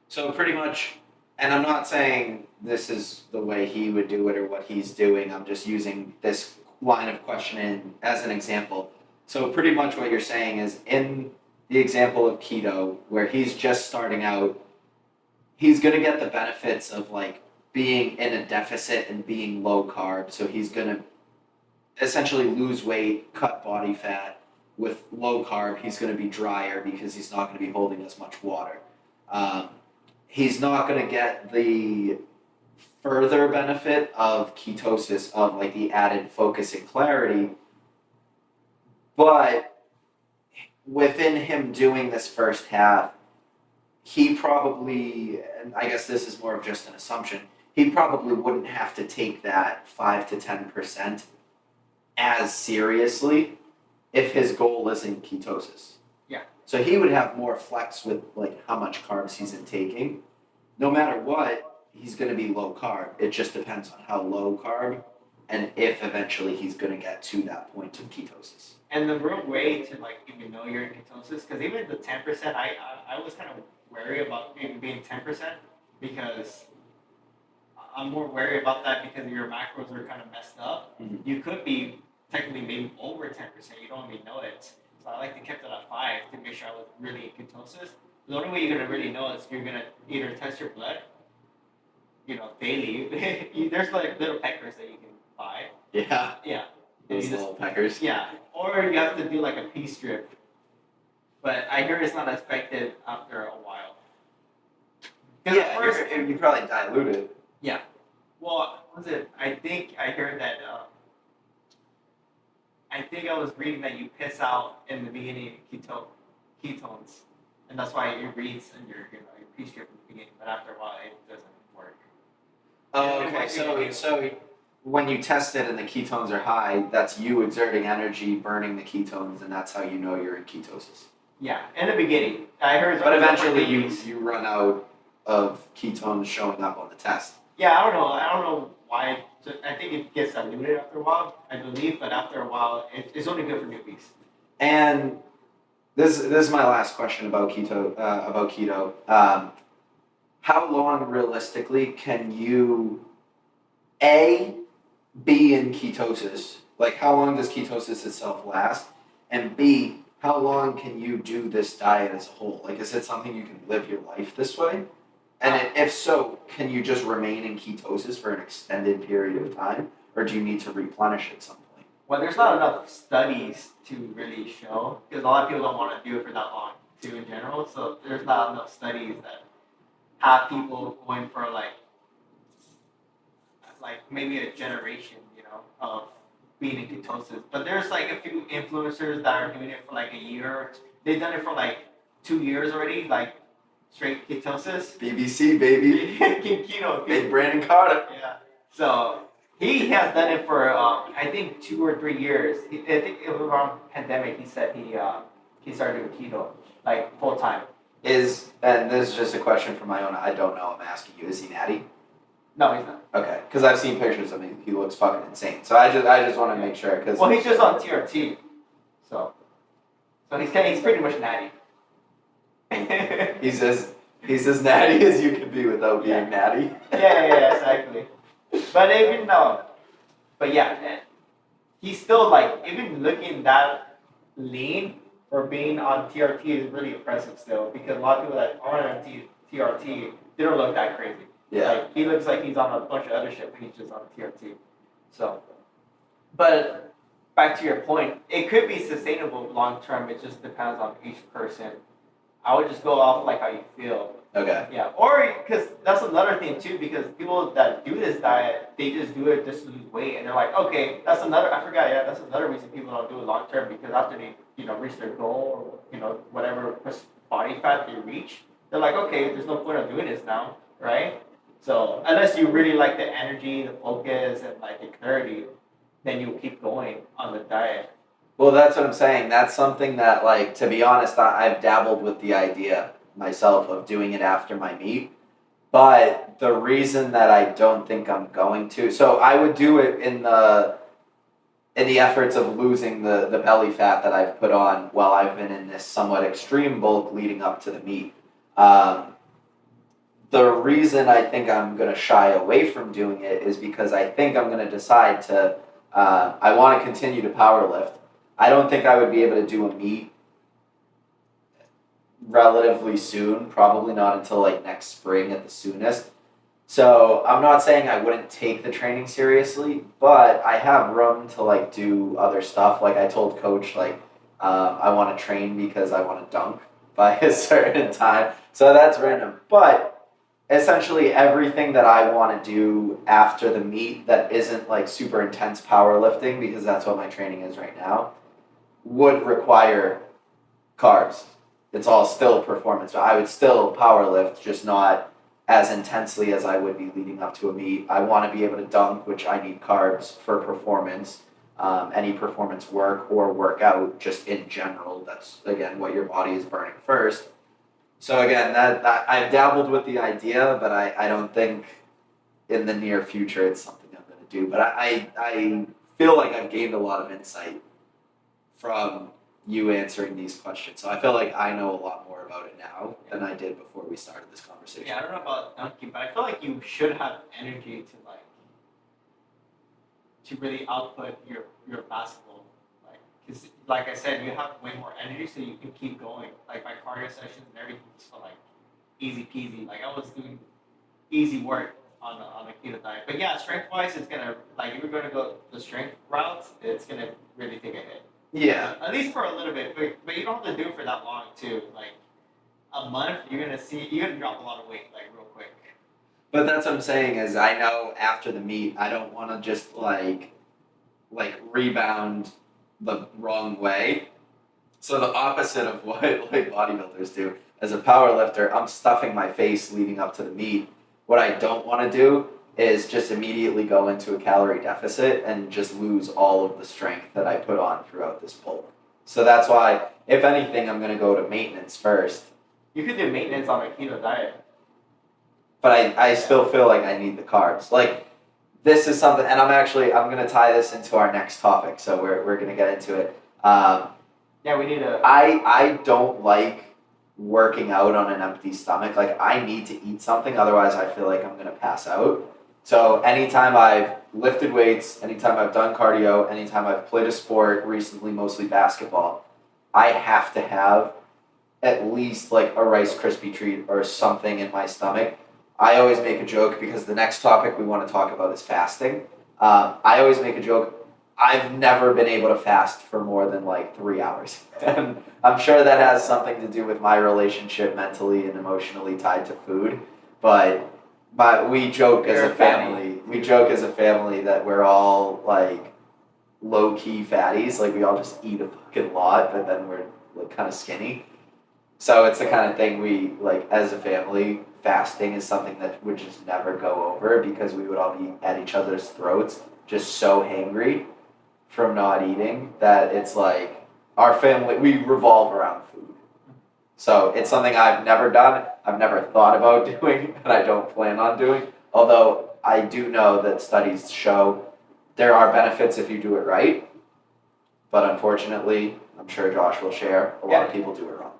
So pretty much, and I'm not saying this is the way he would do it or what he's doing. I'm just using this line of questioning as an example. So pretty much what you're saying is in the example of keto, where he's just starting out, he's going to get the benefits of like being in a deficit and being low carb. So he's going to essentially lose weight, cut body fat. With low carb, he's going to be drier because he's not going to be holding as much water. He's not going to get the further benefit of ketosis, of like the added focus and clarity. But within him doing this first half, he probably, and I guess this is more of just an assumption, he probably wouldn't have to take that 5 to 10% as seriously if his goal isn't ketosis. Yeah. So he would have more flex with like how much carbs he's intaking. No matter what, he's going to be low carb. It just depends on how low carb and if eventually he's going to get to that point of ketosis. And the real way to like even know you're in ketosis, because even the 10%, I was kind of wary about maybe being 10% because I'm more wary about that because your macros are kind of messed up. Mhm. You could be technically maybe over 10%. You don't even know it. So I like to keep it at 5 to make sure I was really in ketosis. The only way you're gonna really know is you're gonna either test your blood, daily. There's like little peckers that you can buy. Yeah. Yeah. Those little peckers. Yeah. Or you have to do like a pee strip. But I hear it's not effective after a while. Yeah, you probably dilute it. Yeah. Well, was it? I think I heard that. think I was reading that you piss out in the beginning ketones, and that's why it reads in your your pee strip in the beginning, but after a while it doesn't work. Oh, It okay. might be- So when you test it and the ketones are high, that's you exerting energy, burning the ketones, and that's how you know you're in ketosis. Yeah, in the beginning, I heard. But eventually, you run out of ketones showing up on the test. Yeah, I don't know. I don't know why. I think it gets diluted after a while, I believe, but after a while, it's only good for newbies. And this is my last question about keto. How long realistically can you be in ketosis? Like, how long does ketosis itself last? And B, how long can you do this diet as a whole? Like, is it something you can live your life this way? And if so, can you just remain in ketosis for an extended period of time? Or do you need to replenish at some point? Well, there's not enough studies to really show, because a lot of people don't want to do it for that long, too, in general. So there's not enough studies that have people going for like maybe a generation, of being in ketosis. But there's like a few influencers that are doing it for like a year. They've done it for like 2 years already, like straight ketosis. BBC, baby. Keto. Big Brandon Carter. Yeah. So he has done it for I think 2 or 3 years. I think it was around pandemic. He said he started doing keto like full time. And this is just a question for my own. I don't know. I'm asking you. Is he natty? No, he's not. Okay, because I've seen pictures of him. He looks fucking insane. So I just want to make sure. Cause well, he's just on TRT, so he's pretty much natty. he's as natty as you can be without being natty. yeah, exactly. But even but yeah, he's still like even looking that lean for being on TRT is really impressive still, because a lot of people that are on TRT, they don't look that crazy. Yeah. Like, he looks like he's on a bunch of other shit, but he's just on TRT. So, but back to your point, it could be sustainable long term. It just depends on each person. I would just go off like how you feel. Okay. Yeah, or because that's another thing too. Because people that do this diet, they just do it just to lose weight, and they're like, okay, that's another. I forgot. Yeah, that's another reason people don't do it long term, because after they reach their goal, or whatever body fat they reach, they're like, okay, there's no point of doing this now, right? So unless you really like the energy, the focus, and like the clarity, then you'll keep going on the diet. Well, that's what I'm saying. That's something that, like, to be honest, I've dabbled with the idea myself of doing it after my meet. But the reason that I don't think I'm going to, so I would do it in the efforts of losing the belly fat that I've put on while I've been in this somewhat extreme bulk leading up to the meet. The reason I think I'm going to shy away from doing it is because I think I'm going to decide to, I want to continue to power lift. I don't think I would be able to do a meet relatively soon, probably not until like next spring at the soonest. So I'm not saying I wouldn't take the training seriously, but I have room to like do other stuff. Like I told coach, like I want to train because I want to dunk by a certain time. So that's random. But essentially everything that I want to do after the meet that isn't like super intense powerlifting, because that's what my training is right now, would require carbs. It's all still performance. So I would still powerlift, just not as intensely as I would be leading up to a meet. I want to be able to dunk, which I need carbs for performance, any performance work or workout, just in general. That's, again, what your body is burning first. So again, that I've dabbled with the idea, but I don't think in the near future it's something I'm going to do. But I feel like I've gained a lot of insight from you answering these questions. So I feel like I know a lot more about it now than I did before we started this conversation. Yeah, I don't know about dunking, but I feel like you should have energy to really output your basketball. Because like I said, you have way more energy, so you can keep going. Like my cardio sessions and everything just felt like easy peasy. Like I was doing easy work on a keto diet. But yeah, strength wise, it's gonna, like, if you're gonna go the strength route, it's gonna really take a hit. Yeah. At least for a little bit, but you don't have to do it for that long too. Like a month, you're gonna drop a lot of weight like real quick. But that's what I'm saying is I know after the meet I don't want to just like rebound the wrong way. So the opposite of what like bodybuilders do. As a power lifter, I'm stuffing my face leading up to the meet. What I don't want to do is just immediately go into a calorie deficit and just lose all of the strength that I put on throughout this pull. So that's why, if anything, I'm going to go to maintenance first. You could do maintenance on a keto diet. But I still feel like I need the carbs. Like, this is something, and I'm going to tie this into our next topic, so we're going to get into it. Yeah, we need to. I don't like working out on an empty stomach. Like, I need to eat something, otherwise I feel like I'm going to pass out. So anytime I've lifted weights, anytime I've done cardio, anytime I've played a sport, recently mostly basketball, I have to have at least like a Rice Krispie treat or something in my stomach. I always make a joke because the next topic we want to talk about is fasting. I always make a joke. I've never been able to fast for more than like 3 hours. And I'm sure that has something to do with my relationship mentally and emotionally tied to food. But we joke as a family. We joke as a family that we're all like low key fatties. Like we all just eat a fucking lot, but then we're like kind of skinny. So it's the kind of thing we like as a family. Fasting is something that would just never go over because we would all be at each other's throats, just so hangry from not eating that it's like our family, we revolve around food. So it's something I've never done, I've never thought about doing, and I don't plan on doing. Although I do know that studies show there are benefits if you do it right, but unfortunately, I'm sure Josh will share, a lot of people do it wrong.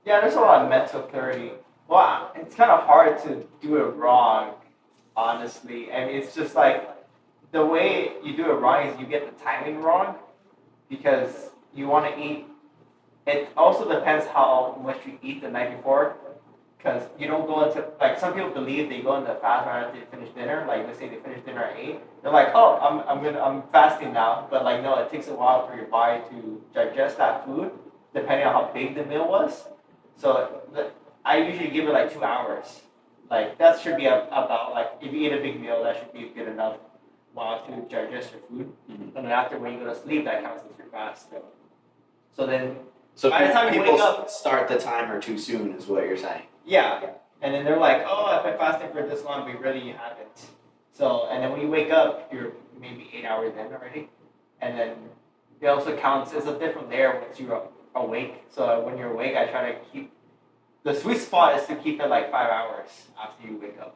Yeah, there's a lot of mental clarity. Well, it's kind of hard to do it wrong, honestly. I mean, it's just like the way you do it wrong is you get the timing wrong because you want to eat. It also depends how much you eat the night before because you don't go into, like, some people believe they go into fast right after they finish dinner. Like, let's say they finish dinner at 8. They're like, oh, I'm fasting now. But, like, no, it takes a while for your body to digest that food depending on how big the meal was. So, I usually give it like 2 hours. Like that should be about like if you eat a big meal, that should be good enough while to digest your food. Mm-hmm. And then after when you go to sleep, that counts as your fast. So then, by the time you wake up, start the timer too soon, is what you're saying. Yeah, and then they're like, "Oh, I've been fasting for this long, but really you haven't." So and then when you wake up, you're maybe 8 hours in already, and then it also counts as a different layer once you're awake. So when you're awake, I try to keep. The sweet spot is to keep it like 5 hours after you wake up.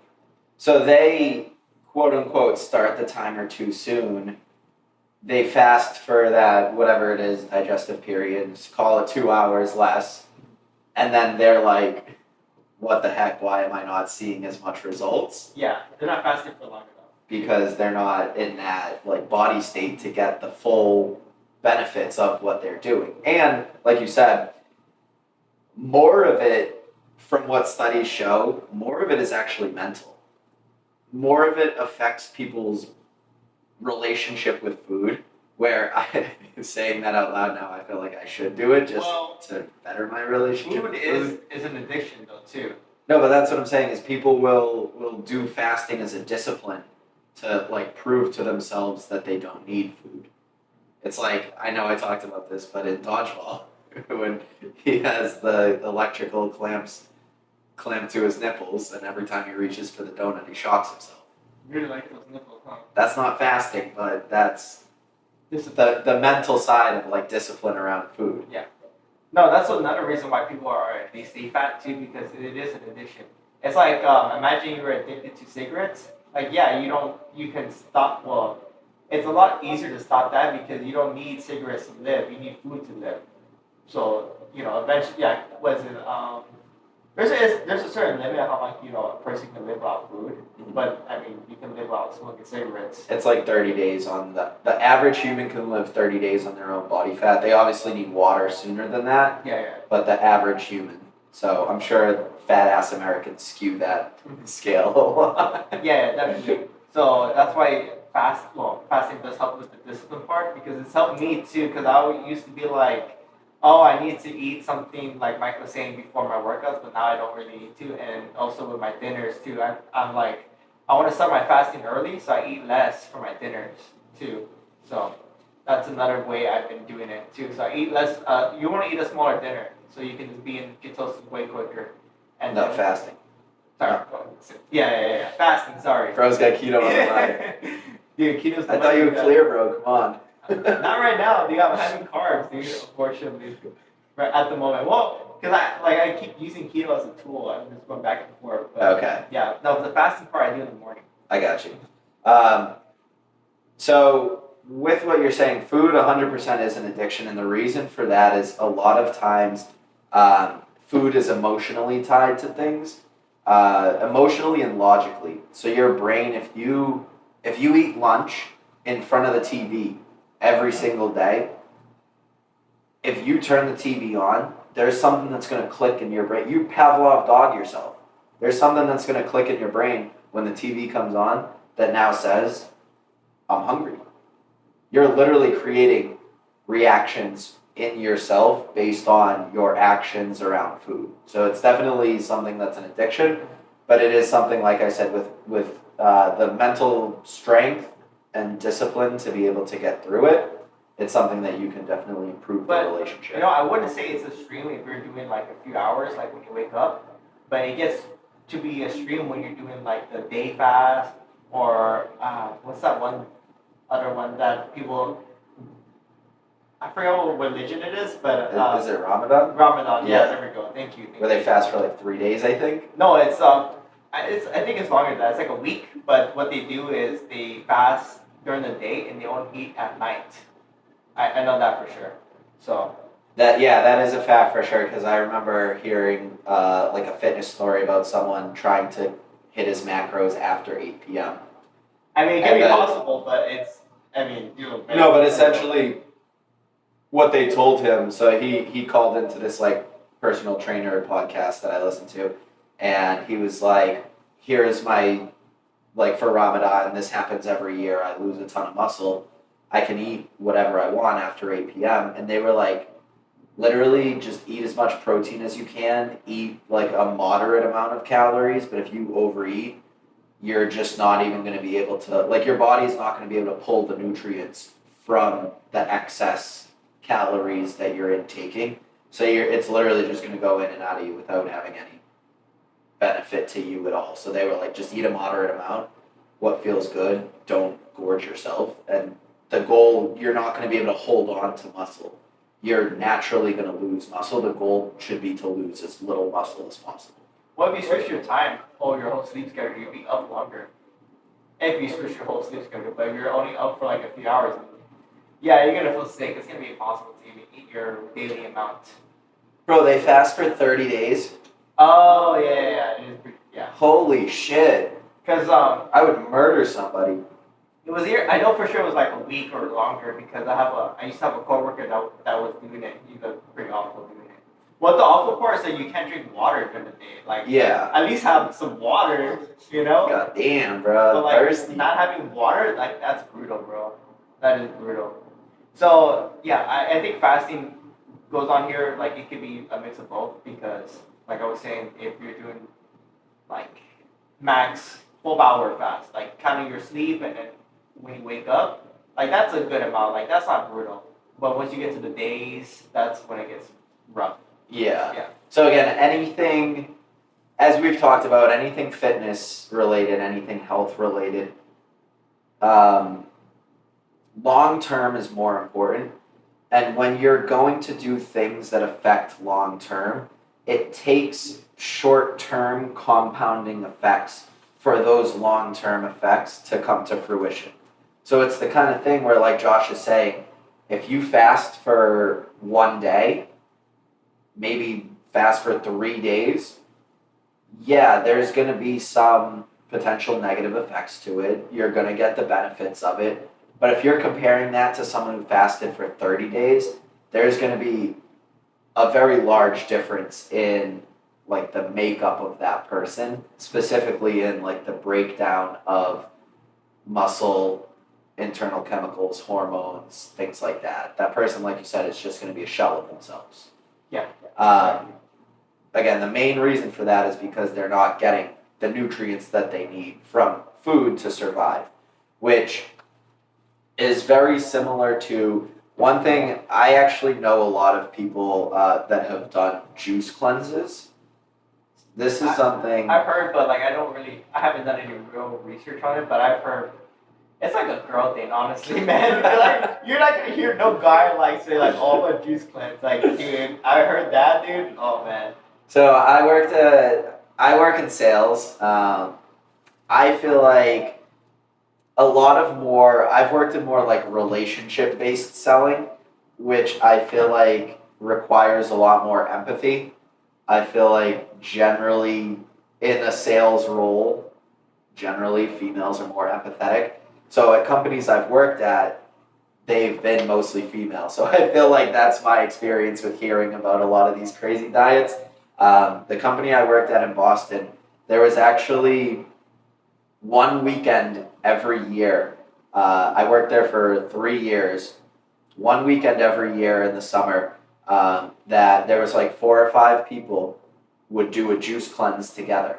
So they, quote unquote, start the timer too soon. They fast for that, whatever it is, digestive periods, call it 2 hours less. And then they're like, what the heck, why am I not seeing as much results? Yeah, they're not fasting for long enough. Because they're not in that like body state to get the full benefits of what they're doing. And like you said, more of it, from what studies show, more of it is actually mental. More of it affects people's relationship with food, where I, saying that out loud now, I feel like I should do it just to better my relationship with food. Is an addiction though too. No, but that's what I'm saying is people will do fasting as a discipline to like prove to themselves that they don't need food. It's like, I know I talked about this, but in dodgeball, when he has the electrical clamps clamped to his nipples, and every time he reaches for the donut, he shocks himself. You really like those nipples, huh? That's not fasting, but that's the mental side of like discipline around food. Yeah. No, that's another reason why people they stay fat too, because it is an addiction. It's like imagine you were addicted to cigarettes. Like you can stop. Well, it's a lot easier to stop that because you don't need cigarettes to live. You need food to live. So eventually, yeah. There's a certain limit of how much a person can live without food, but I mean you can live without smoking cigarettes. It's like 30 days on the average human can live 30 days on their own body fat. They obviously need water sooner than that. Yeah. But the average human. So I'm sure fat ass Americans skew that scale a lot. Yeah, definitely. So that's why fasting does help with the discipline part because it's helped me too. Because I used to be like, oh, I need to eat something like Mike was saying before my workouts, but now I don't really need to. And also with my dinners too, I'm like, I want to start my fasting early, so I eat less for my dinners too. So That's another way I've been doing it too. So I eat less. You want to eat a smaller dinner so you can be in ketosis way quicker. And No, then, fasting. sorry. Yeah. Fasting. Sorry. Bro's got keto on the line. Dude, keto's. I thought you were clear, bro. Come on. Not right now, dude. I'm having carbs, dude. Unfortunately, right at the moment. Well, because I keep using keto as a tool. I'm just going back and forth. But Okay. yeah, no, the fasting part I do in the morning. I got you. So with what you're saying, food 100% is an addiction, and the reason for that is a lot of times food is emotionally tied to things, emotionally and logically. So your brain, if you eat lunch in front of the TV every single day, if you turn the TV on, there's something that's going to click in your brain. You Pavlov dog yourself. There's something that's going to click in your brain when the TV comes on that now says, I'm hungry. You're literally creating reactions in yourself based on your actions around food. So it's definitely something that's an addiction, but it is something, like I said, with the mental strength and discipline to be able to get through it. It's something that you can definitely improve the relationship. You know, I wouldn't say it's extreme if you're doing like a few hours, like when you wake up, but it gets to be extreme when you're doing like the day fast or what's that one other one that people, I forgot what religion it is, but is it Ramadan? Ramadan, Yeah. There we go. Thank you. Where they fast for like 3 days, I think. No, it's I think it's longer than that. It's like a week, but what they do is they fast during the day and they only eat at night. I know that for sure. So that is a fact for sure, because I remember hearing like a fitness story about someone trying to hit his macros after 8 p.m. I mean, it can be possible, but it's, I mean, dude. No, but essentially what they told him, so he called into this like personal trainer podcast that I listened to, and he was like, here's my, like for Ramadan, this happens every year, I lose a ton of muscle, I can eat whatever I want after 8 p.m. And they were like, literally just eat as much protein as you can, eat like a moderate amount of calories, but if you overeat, you're just not even going to be able to, like your body's not going to be able to pull the nutrients from the excess calories that you're intaking. So it's literally just going to go in and out of you without having any benefit to you at all. So they were like, just eat a moderate amount, what feels good, don't gorge yourself. And the goal, you're not going to be able to hold on to muscle. You're naturally going to lose muscle. The goal should be to lose as little muscle as possible. What if you switch your time or your whole sleep schedule? You'll be up longer. If you switch your whole sleep schedule, but if you're only up for like a few hours, yeah, you're going to feel sick. It's going to be impossible to even eat your daily amount. Bro, they fast for 30 days? Oh, yeah. It is pretty, yeah. Holy shit. Because I would murder somebody. It was here. I know for sure it was like a week or longer because I used to have a coworker that was doing it. He was pretty awful doing it. What the awful part is that you can't drink water during the day. Like, yeah, at least have some water, you know. God damn, bro. But like, thirsty. not having water, like that's brutal, bro. That is brutal. So yeah, I think fasting goes on here. Like it could be a mix of both because, like I was saying, if you're doing like max 12-hour fast, like counting your sleep and then when you wake up, like that's a good amount. Like that's not brutal. But once you get to the days, that's when it gets rough. Yeah. So again, anything, as we've talked about, anything fitness related, anything health related, long term is more important. And when you're going to do things that affect long term, it takes short term compounding effects for those long term effects to come to fruition. So it's the kind of thing where, like Josh is saying, if you fast for 1 day, maybe fast for 3 days, yeah, there's going to be some potential negative effects to it. You're going to get the benefits of it. But if you're comparing that to someone who fasted for 30 days, there's going to be a very large difference in like the makeup of that person, specifically in like the breakdown of muscle, internal chemicals, hormones, things like that. That person, like you said, is just going to be a shell of themselves. Yeah. Again, the main reason for that is because they're not getting the nutrients that they need from food to survive, which is very similar to one thing. I actually know a lot of people that have done juice cleanses. This is something. I've heard, but like I haven't done any real research on it, but I've heard it's like a girl thing, honestly, man. You're not gonna hear no guy like say like, "Oh, I'm a juice cleanse." Like, dude, I heard that, dude. Oh man. So I work in sales. I feel like I've worked in more like relationship based selling, which I feel like requires a lot more empathy. I feel like generally in a sales role, generally females are more empathetic. So at companies I've worked at, they've been mostly female. So I feel like that's my experience with hearing about a lot of these crazy diets. The company I worked at in Boston, there was actually one weekend every year. I worked there for 3 years. One weekend every year in the summer, that there was like 4 or 5 people would do a juice cleanse together,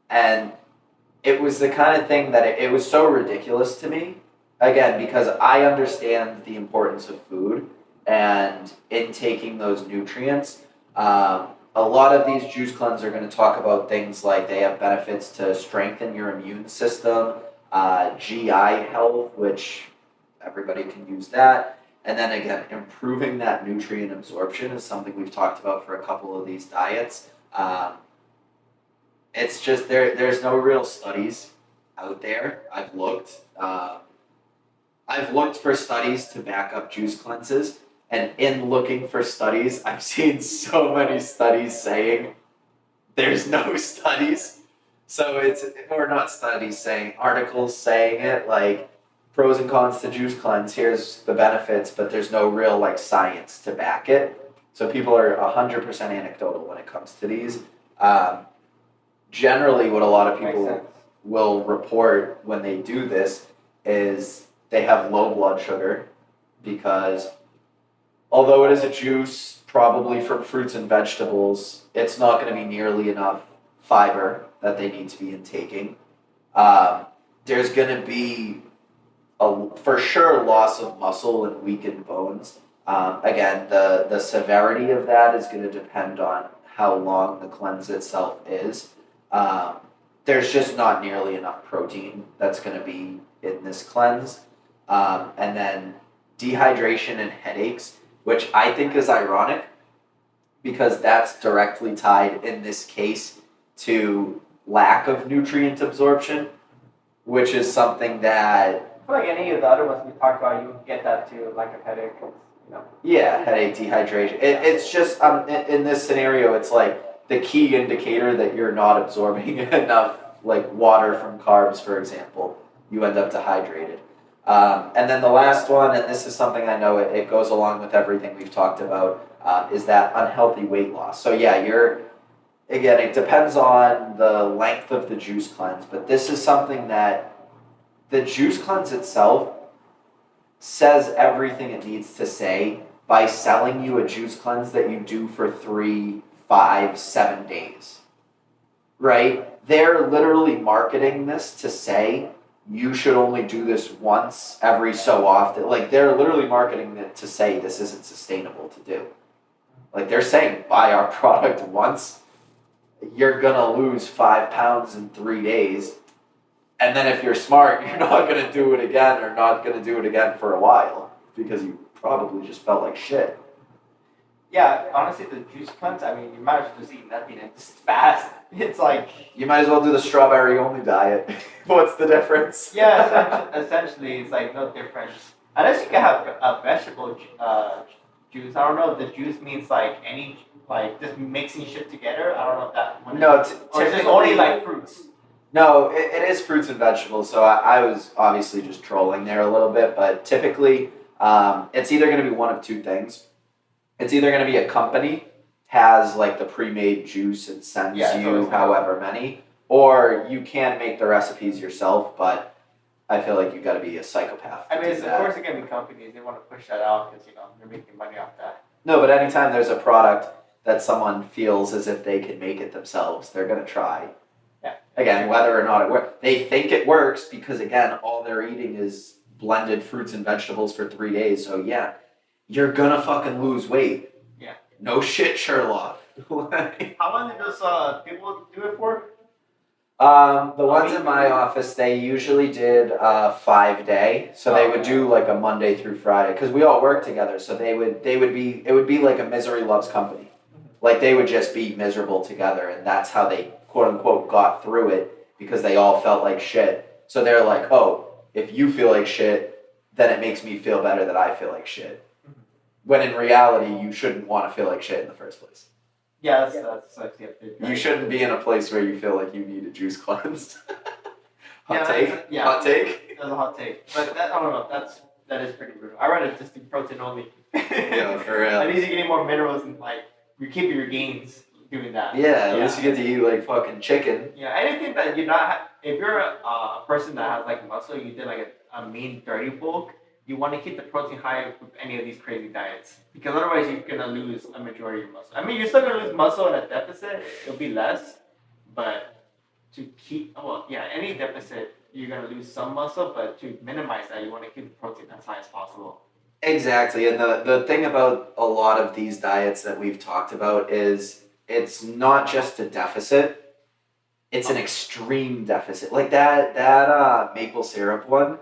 and it was the kind of thing that it was so ridiculous to me. Again, because I understand the importance of food and intaking those nutrients. A lot of these juice cleanses are going to talk about things like they have benefits to strengthen your immune system, GI health, which everybody can use that. And then again, improving that nutrient absorption is something we've talked about for a couple of these diets. It's just there's no real studies out there. I've looked for studies to back up juice cleanses, and in looking for studies, I've seen so many studies saying there's no studies. So or not studies saying, articles saying it, like pros and cons to juice cleanse, here's the benefits, but there's no real like science to back it. So people are 100% anecdotal when it comes to these. Generally, what a lot of people will report when they do this is they have low blood sugar, because although it is a juice, probably from fruits and vegetables, it's not going to be nearly enough fiber that they need to be intaking. There's going to be for sure loss of muscle and weakened bones. Again, the severity of that is going to depend on how long the cleanse itself is. There's just not nearly enough protein that's going to be in this cleanse. And then dehydration and headaches, which I think is ironic because that's directly tied in this case to lack of nutrient absorption, which is something that... I feel like any of the other ones we talked about, you get that too, like a headache, Yeah, headache, dehydration. It's just, in this scenario, it's like the key indicator that you're not absorbing enough like water from carbs, for example. You end up dehydrated. And then the last one, and this is something I know it goes along with everything we've talked about, is that unhealthy weight loss. So yeah, again, it depends on the length of the juice cleanse, but this is something that the juice cleanse itself says everything it needs to say by selling you a juice cleanse that you do for 3, 5, 7 days. Right? They're literally marketing this to say you should only do this once every so often. Like, they're literally marketing it to say this isn't sustainable to do. Like, they're saying buy our product once, you're gonna lose 5 pounds in 3 days. And then if you're smart, you're not gonna do it again, or not gonna do it again for a while, because you probably just felt like shit. Yeah, honestly, the juice cleanse, I mean, you might as well just eat nothing and just fast. It's like... You might as well do the strawberry-only diet. What's the difference? Yeah, essentially, it's like no difference. Unless you can have a vegetable juice. I don't know if the juice means like any, like just mixing shit together. I don't know if that one. No, or is it only like fruits? No, it is fruits and vegetables, so I was obviously just trolling there a little bit, but typically it's either going to be one of two things. It's either going to be a company has like the pre-made juice and sends you however many, or you can make the recipes yourself, but I feel like you got to be a psychopath. I mean, of course it can be companies. They want to push that out because, they're making money off that. No, but anytime there's a product that someone feels as if they can make it themselves, they're going to try. Yeah. Again, whether or not it works. They think it works because, again, all they're eating is blended fruits and vegetables for 3 days. So yeah, you're gonna fucking lose weight. Yeah. No shit, Sherlock. How long did those people do it for? The ones in my office, they usually did 5 day, so they would do like a Monday through Friday, because we all work together. So it would be like a misery loves company, like they would just be miserable together, and that's how they quote unquote got through it, because they all felt like shit. So they're like, oh, if you feel like shit, then it makes me feel better that I feel like shit. When in reality, you shouldn't want to feel like shit in the first place. Yeah, that's yeah. You shouldn't be in a place where you feel like you need a juice cleanse. Hot take? Hot take? That's a hot take. But I don't know, that is pretty brutal. I rather just do protein only. Yeah, for real. At least you're getting more minerals and like you're keeping your gains doing that. Yeah, at least you get to eat like fucking chicken. Yeah, anything that you're not, if you're a person that has like muscle, you did like a mean dirty bulk, you want to keep the protein high with any of these crazy diets, because otherwise you're gonna lose a majority of your muscle. I mean, you're still gonna lose muscle in a deficit; it'll be less, but to keep, any deficit you're gonna lose some muscle, but to minimize that, you want to keep the protein as high as possible. Exactly, and the thing about a lot of these diets that we've talked about is it's not just a deficit; it's an extreme deficit. Like that maple syrup one.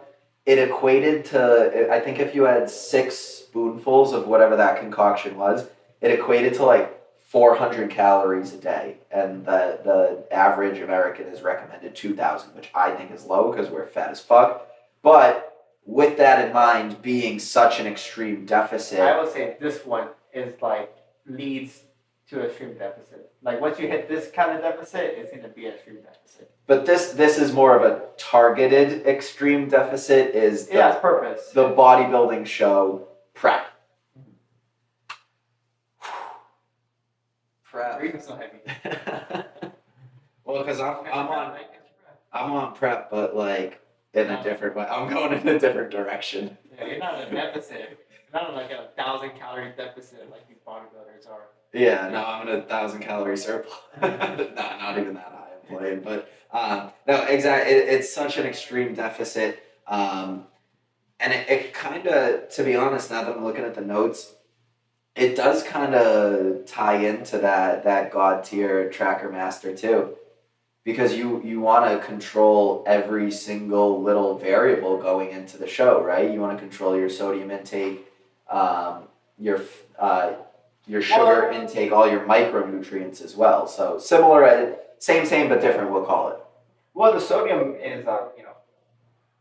It equated to, I think if you had 6 spoonfuls of whatever that concoction was, it equated to like 400 calories a day. And the average American is recommended 2,000, which I think is low because we're fat as fuck. But with that in mind, being such an extreme deficit. I would say this one is like leads to extreme deficit. Like once you hit this kind of deficit, it's going to be an extreme deficit. But this is more of a targeted extreme deficit. It's purpose. The bodybuilding show prep. Prep. You're so heavy. Well, because I'm on prep, but like in a different way. I'm going in a different direction. Yeah, you're not in a deficit. You're not in like a 1,000-calorie deficit like these bodybuilders are. Yeah, no, I'm in a 1,000-calorie surplus. No, not even that high. I'm playing, but no, exactly. It's such an extreme deficit, and it kind of, to be honest, now that I'm looking at the notes, it does kind of tie into that god tier tracker master too, because you want to control every single little variable going into the show, right? You want to control your sodium intake, your sugar intake, all your micronutrients as well. So similar, same but different, we'll call it. Well, the sodium is,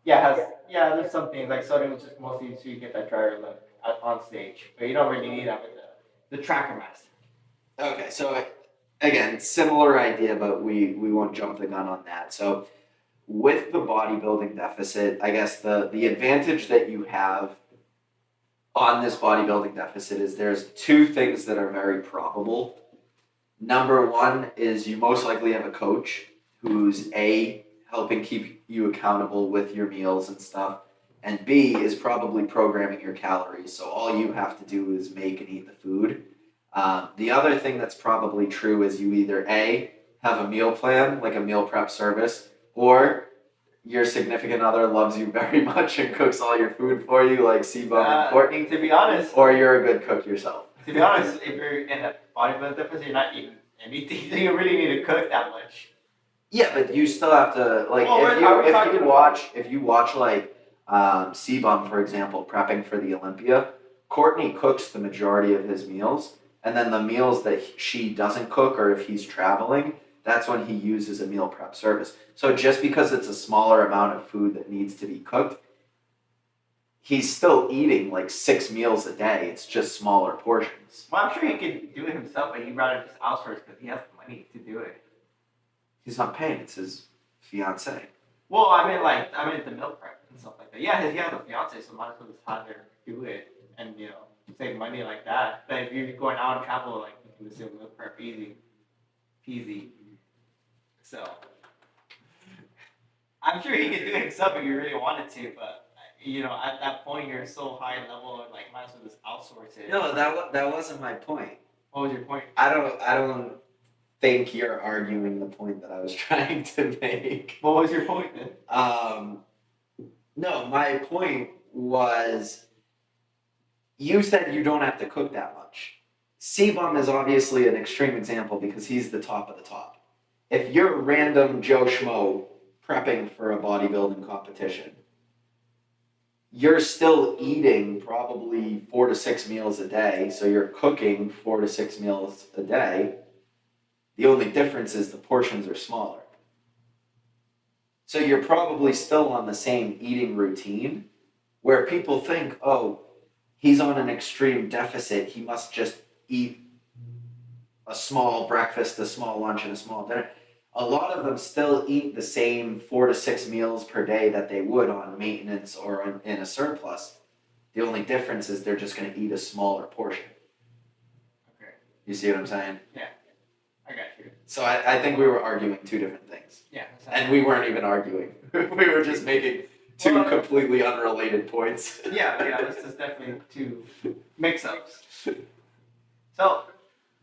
there's some things like sodium is just mostly so you get that drier look on stage, but you don't really need that with the tracker master. Okay, so again, similar idea, but we won't jump the gun on that. So with the bodybuilding deficit, I guess the advantage that you have on this bodybuilding deficit is there's 2 things that are very probable. Number 1 is you most likely have a coach who's A, helping keep you accountable with your meals and stuff, and B, is probably programming your calories, so all you have to do is make and eat the food. The other thing that's probably true is you either A, have a meal plan, like a meal prep service, or your significant other loves you very much and cooks all your food for you, like C-Bum and Courtney. To be honest. Or you're a good cook yourself. To be honest, if you're in a bodybuilding deficit, you're not eating anything, so you really need to cook that much. Yeah, but you still have to, like, if you watch like C-Bum, for example, prepping for the Olympia, Courtney cooks the majority of his meals, and then the meals that she doesn't cook, or if he's traveling, that's when he uses a meal prep service. So just because it's a smaller amount of food that needs to be cooked, he's still eating like 6 meals a day. It's just smaller portions. Well, I'm sure he could do it himself, but he'd rather just outsource because he has the money to do it. He's not paying. It's his fiance. Well, I mean the meal prep and stuff like that. Yeah, he has a fiance, so might as well just have her do it and save money like that. But if you're going out and travel, like you can just do meal prep easy peasy. So I'm sure he could do it himself if you really wanted to, but at that point you're so high level, like might as well just outsource it. No, that wasn't my point. What was your point? I don't think you're arguing the point that I was trying to make. What was your point then? No, my point was you said you don't have to cook that much. C-Bum is obviously an extreme example because he's the top of the top. If you're a random Joe Schmo prepping for a bodybuilding competition, you're still eating probably 4 to 6 meals a day, so you're cooking 4 to 6 meals a day. The only difference is the portions are smaller. So you're probably still on the same eating routine where people think, oh, he's on an extreme deficit, he must just eat a small breakfast, a small lunch, and a small dinner. A lot of them still eat the same 4 to 6 meals per day that they would on maintenance or in a surplus. The only difference is they're just going to eat a smaller portion. Okay. You see what I'm saying? Yeah. I got you. So I think we were arguing two different things. Yeah. And we weren't even arguing. We were just making two completely unrelated points. Yeah, this is definitely two mix-ups. So,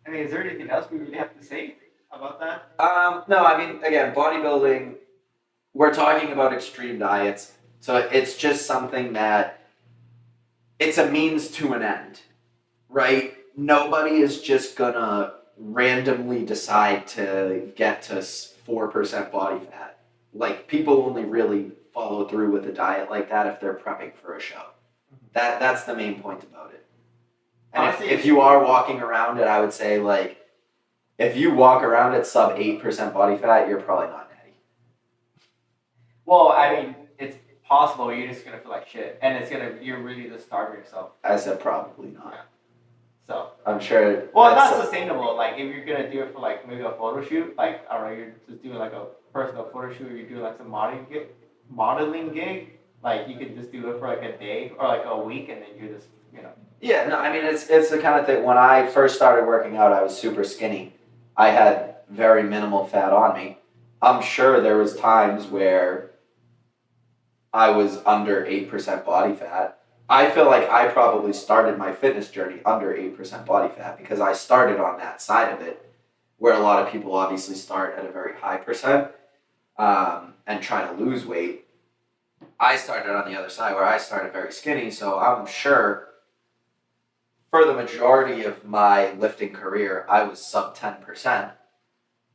I mean, is there anything else we really have to say about that? No, I mean, again, bodybuilding, we're talking about extreme diets. So it's just something that, it's a means to an end, right? Nobody is just gonna randomly decide to get to 4% body fat. Like, people only really follow through with a diet like that if they're prepping for a show. That's the main point about it. And if you are walking around it, I would say, like, if you walk around at sub 8% body fat, you're probably not natty. Well, I mean, it's possible you're just gonna feel like shit, and you're really just starving yourself. I said probably not. Yeah. So I'm sure. Well, not sustainable. Like, if you're gonna do it for like maybe a photo shoot, like, I don't know, you're just doing like a personal photo shoot, or you're doing like some modeling gig. Like, you could just do it for like a day or like a week, and then you're just, you know. Yeah, no, I mean, it's the kind of thing. When I first started working out, I was super skinny. I had very minimal fat on me. I'm sure there was times where I was under 8% body fat. I feel like I probably started my fitness journey under 8% body fat because I started on that side of it, where a lot of people obviously start at a very high percent and try to lose weight. I started on the other side where I started very skinny, so I'm sure for the majority of my lifting career, I was sub 10%.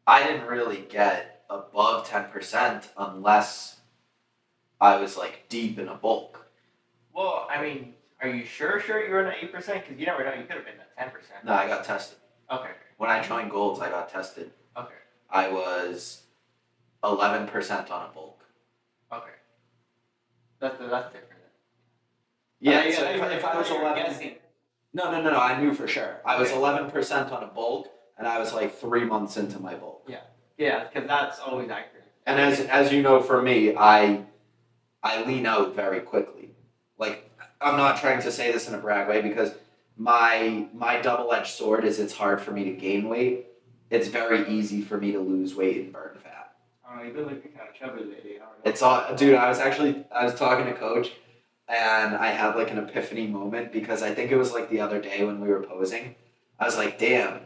I didn't really get above 10% unless I was like deep in a bulk. Well, I mean, are you sure you were in at 8%? Because you never know, you could have been at 10%. No, I got tested. Okay. When I joined Golds, I got tested. Okay. I was 11% on a bulk. Okay. That's different. Yeah, so if I was 11... Guessing. No, I knew for sure. I was 11% on a bulk, and I was like 3 months into my bulk. Yeah, because that's always accurate. And as you know, for me, I lean out very quickly. Like, I'm not trying to say this in a brag way because my double-edged sword is it's hard for me to gain weight. It's very easy for me to lose weight and burn fat. You've been looking kind of chubby lately. It's all, dude. I was talking to Coach, and I had like an epiphany moment because I think it was like the other day when we were posing. I was like, damn,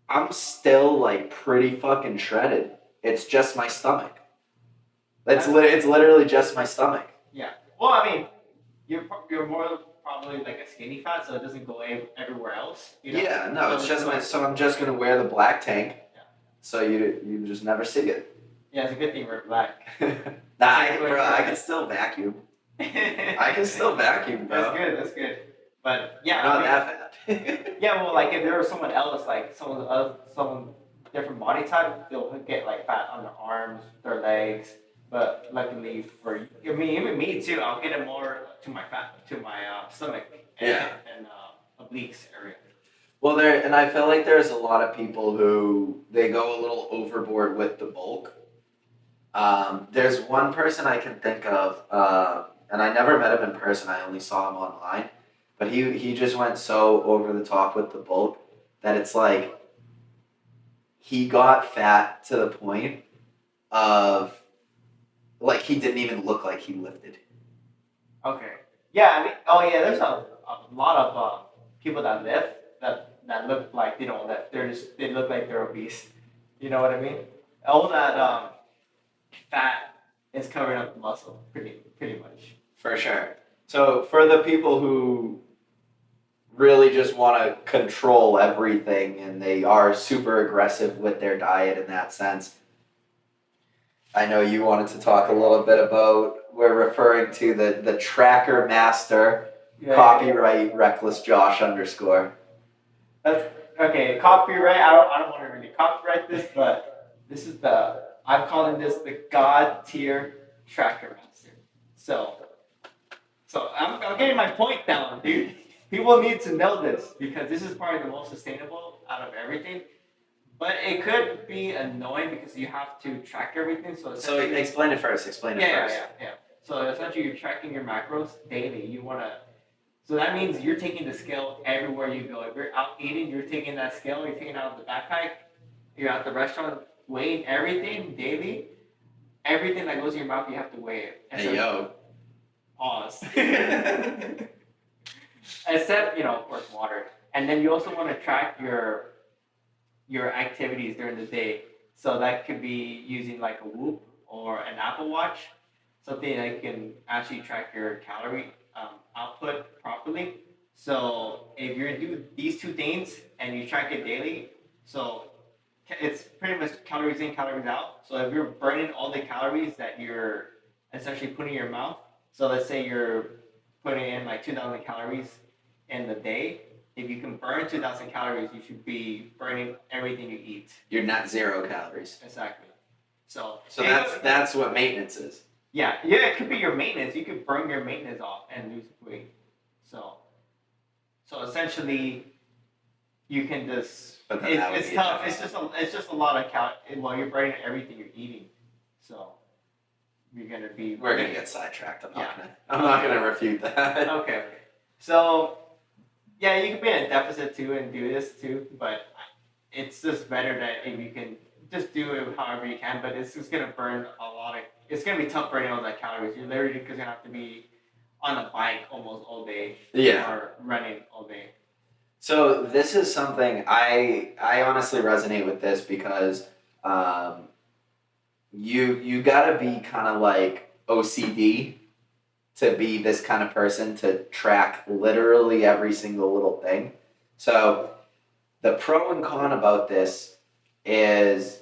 I'm still like pretty fucking shredded. It's just my stomach. It's literally just my stomach. Yeah. Well, I mean, you're more probably like a skinny fat, so it doesn't go everywhere else. You know? Yeah, no, it's just so I'm just gonna wear the black tank. Yeah. So you just never see it. Yeah, it's a good thing we're black. I can still vacuum. I can still vacuum, bro. That's good. But yeah, not that fat. Yeah, well, like if there was someone else, like someone different body type, they'll get like fat on their arms, their legs. But luckily for you, I mean, even me too, I'll get it more to my stomach and obliques area. Well, and I feel like there's a lot of people who they go a little overboard with the bulk. There's one person I can think of, and I never met him in person. I only saw him online, but he just went so over the top with the bulk that it's like he got fat to the point of like he didn't even look like he lifted. Okay. Yeah, I mean, there's a lot of people that lift that look like they don't lift. They look like they're obese. You know what I mean? All that fat it's covering up the muscle, pretty much. For sure. So for the people who really just want to control everything and they are super aggressive with their diet in that sense, I know you wanted to talk a little bit about, we're referring to the tracker master, copyright reckless Josh underscore. That's okay. Copyright. I don't want to really copyright this, but this is I'm calling this the God tier tracker master. So I'm getting my point down, dude. People need to know this because this is probably the most sustainable out of everything. But it could be annoying because you have to track everything. So explain it first. Yeah. So essentially, you're tracking your macros daily. So that means you're taking the scale everywhere you go. If you're out eating, you're taking that scale. You're taking it out of the backpack. You're at the restaurant weighing everything daily. Everything that goes in your mouth, you have to weigh it. Hey, yo. Pause. Except, of course, water. And then you also want to track your activities during the day. So that could be using like a Whoop or an Apple Watch, something that can actually track your calorie output properly. So if you're doing these two things and you track it daily, so it's pretty much calories in, calories out. So if you're burning all the calories that you're essentially putting in your mouth, so let's say you're putting in like 2,000 calories in the day. If you can burn 2,000 calories, you should be burning everything you eat. You're net 0 calories. Exactly. So that's what maintenance is. Yeah, it could be your maintenance. You could burn your maintenance off and lose weight. So essentially, you can just. But then it's tough. It's just a lot of Well, you're burning everything you're eating, so you're gonna be. We're gonna get sidetracked. I'm not gonna refute that. Okay. So, yeah, you can be in a deficit too and do this too, but it's just better that if you can just do it however you can. But it's just gonna burn a lot of. It's gonna be tough burning all that calories. You're literally just gonna have to be on a bike almost all day. Yeah. Or running all day. So this is something I honestly resonate with this because you gotta be kind of like OCD to be this kind of person to track literally every single little thing. So the pro and con about this is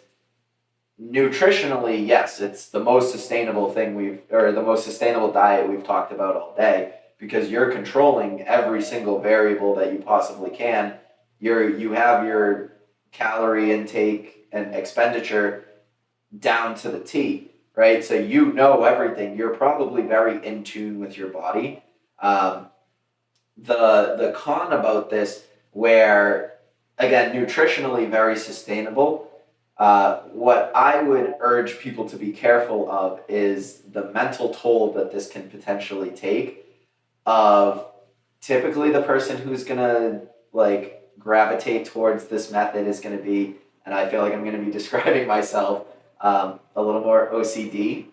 nutritionally, yes, it's the most sustainable the most sustainable diet we've talked about all day because you're controlling every single variable that you possibly can. You have your calorie intake and expenditure down to the T, right? So you know everything. You're probably very in tune with your body. The con about this, where again nutritionally very sustainable. What I would urge people to be careful of is the mental toll that this can potentially take of typically the person who's gonna like gravitate towards this method is gonna be, and I feel like I'm gonna be describing myself, a little more OCD,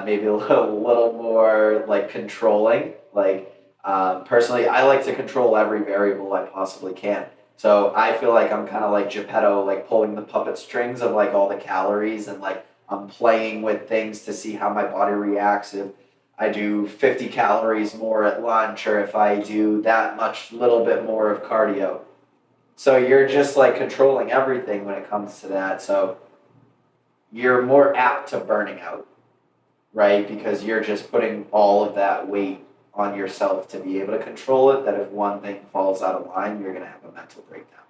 maybe a little more like controlling. Personally, I like to control every variable I possibly can. So I feel like I'm kind of like Geppetto, like pulling the puppet strings of like all the calories and like I'm playing with things to see how my body reacts if I do 50 calories more at lunch or if I do that much little bit more of cardio. So you're just like controlling everything when it comes to that. So you're more apt to burning out, right? Because you're just putting all of that weight on yourself to be able to control it, that if one thing falls out of line, you're going to have a mental breakdown.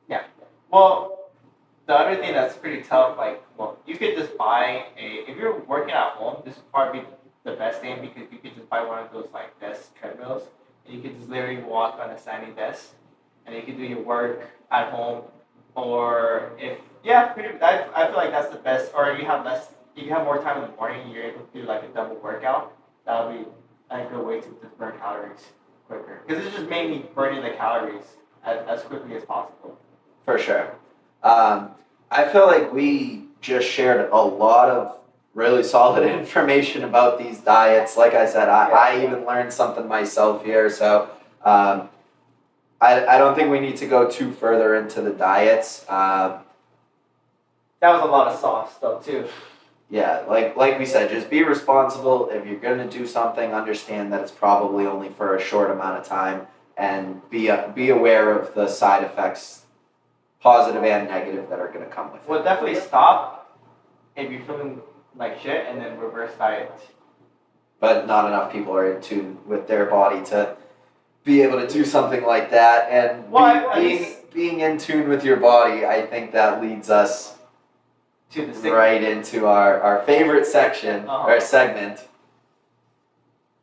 Yeah. Well, the other thing that's pretty tough, you could just if you're working at home, this would probably be the best thing because you could just buy one of those desk treadmills and you could just literally walk on a standing desk and you can do your work at home. Or I feel like that's the best. Or if you have more time in the morning, you're able to do like a double workout. That would be a good way to just burn calories quicker. Because it's just mainly burning the calories as quickly as possible. For sure. I feel like we just shared a lot of really solid information about these diets. Like I said, I even learned something myself here. So I don't think we need to go too further into the diets. That was a lot of sauce though too. Yeah, like we said, just be responsible. If you're gonna do something, understand that it's probably only for a short amount of time, and be aware of the side effects, positive and negative, that are gonna come with Well, it. definitely stop if you're feeling like shit, and then reverse diet. But not enough people are in tune with their body to be able to do something like that. And being in tune with your body, I think that leads us to the right into our favorite section or segment.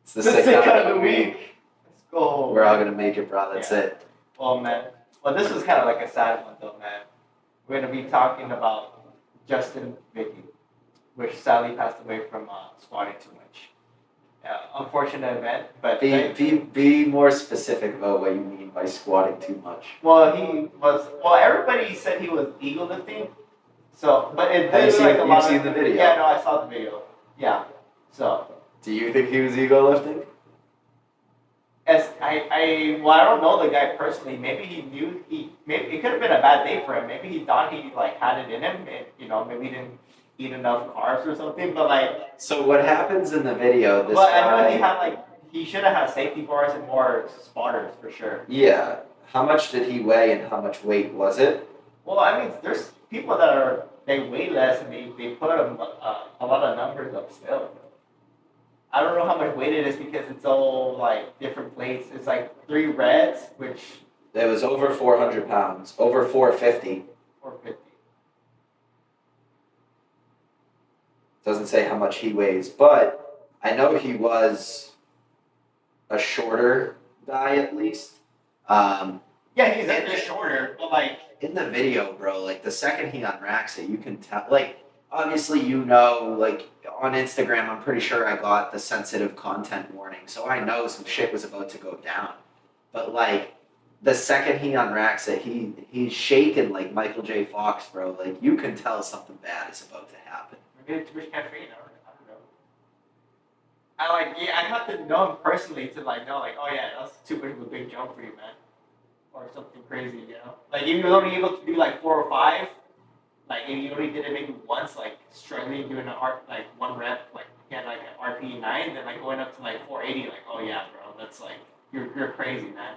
It's the sick kind of the week. Let's go. We're all gonna make it, bro. That's it. Well, man. Well, this was kind of like a sad one, though, man. We're gonna be talking about Justin Vicky, which sadly passed away from squatting too much. Unfortunate event, but Be more specific about what you mean by squatting too much. well, he was. Well, everybody said he was ego lifting. So, but it Have you did seen, like a you've lot seen of. the video? Yeah, no, I saw the video. Yeah. So, Do you think he was ego lifting? well, I don't know the guy personally. Maybe he knew maybe it could have been a bad day for him. Maybe he thought he like had it in him, and maybe he didn't eat enough carbs or something. But like, So what happens in the video? This well, guy, I know he should have had safety bars and more spotters for sure. Yeah. How much did he weigh and how much weight was it? Well, I mean, there's people that they weigh less and they put a lot of numbers up still. I don't know how much weight it is because it's all like different plates. It's like 3 reds, which It was over 400 pounds, over 450. 450. Doesn't say how much he weighs, but I know he was a shorter guy at least. Yeah, he's a bit shorter, but like In the video, bro, like the second he unracks it, you can tell. Like, obviously, like on Instagram, I'm pretty sure I got the sensitive content warning, so I know some shit was about to go down. But like, the second he unracks it, he's shaking like Michael J. Fox, bro. Like, you can tell something bad is about to happen. maybe too much caffeine. I don't know. I have to know him personally to like know like, oh yeah, that's too much of a big jump for you, man, or something crazy, Like if you were only able to do like 4 or 5, like if you only did it maybe once, like struggling doing like 1 rep, like again like an RPE 9, then like going up to like 480, like oh yeah, bro, that's like you're crazy, man.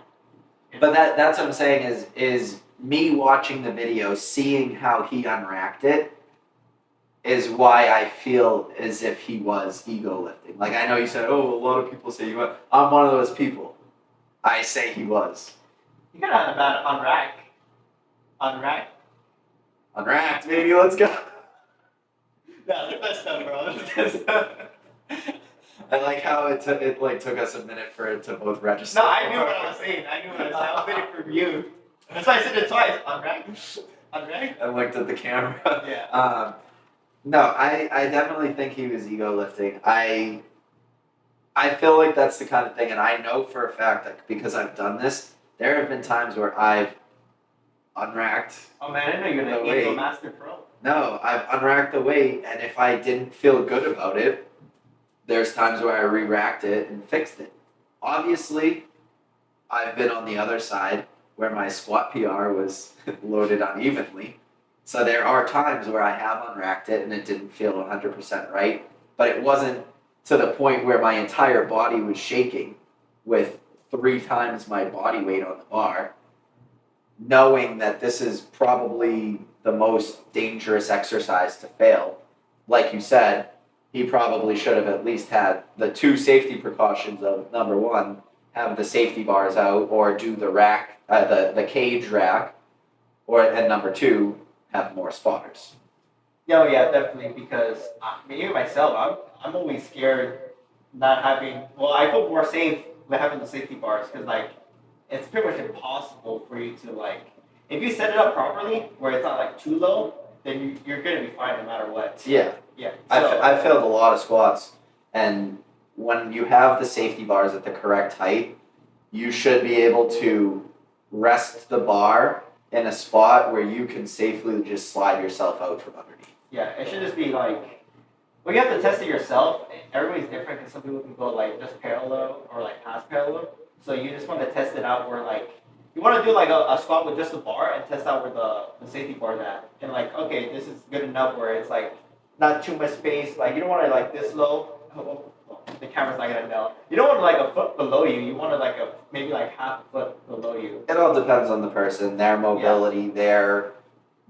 But that's what I'm saying is me watching the video, seeing how he unracked it, is why I feel as if he was ego lifting. Like, I know you said, oh, a lot of people say you was. I'm one of those people. I say he was. You could have had a bad unrack. Unracked, baby, let's go. No, the best stuff, bro. The best stuff. I like how it took us a minute for it to both register. No, I knew what I was saying. I was waiting for you. That's why I said it twice. Unrack. I looked at the camera. Yeah. No, I definitely think he was ego lifting. I feel like that's the kind of thing, and I know for a fact that because I've done this, there have been times where I've unracked. Oh man, I didn't know you were an ego master pro. No, I've unracked the weight, and if I didn't feel good about it, there's times where I re-racked it and fixed it. Obviously, I've been on the other side where my squat PR was loaded unevenly. So there are times where I have unracked it and it didn't feel 100% right, but it wasn't to the point where my entire body was shaking with 3 times my body weight on the bar, knowing that this is probably the most dangerous exercise to fail. Like you said, he probably should have at least had the 2 safety precautions of, number 1, have the safety bars out or do the rack, the cage rack, and number 2, have more spotters. Yeah, definitely. Because even myself, I'm always scared not having. Well, I feel more safe with having the safety bars because like it's pretty much impossible for you to like if you set it up properly where it's not like too low, then you're gonna be fine no matter what. Yeah. Yeah. I've failed a lot of squats, and when you have the safety bars at the correct height, you should be able to rest the bar in a spot where you can safely just slide yourself out from underneath. Yeah, it should just be like, well, you have to test it yourself. Everybody's different because some people can go like just parallel or like past parallel. So you just want to test it out where like, you want to do like a squat with just a bar and test out where the safety bar is at. And like, okay, this is good enough where it's like, not too much space. Like you don't want it like this low. The camera's not gonna know. You don't want it like a foot below you. You want it like maybe like half a foot below you. It all depends on the person, their mobility, their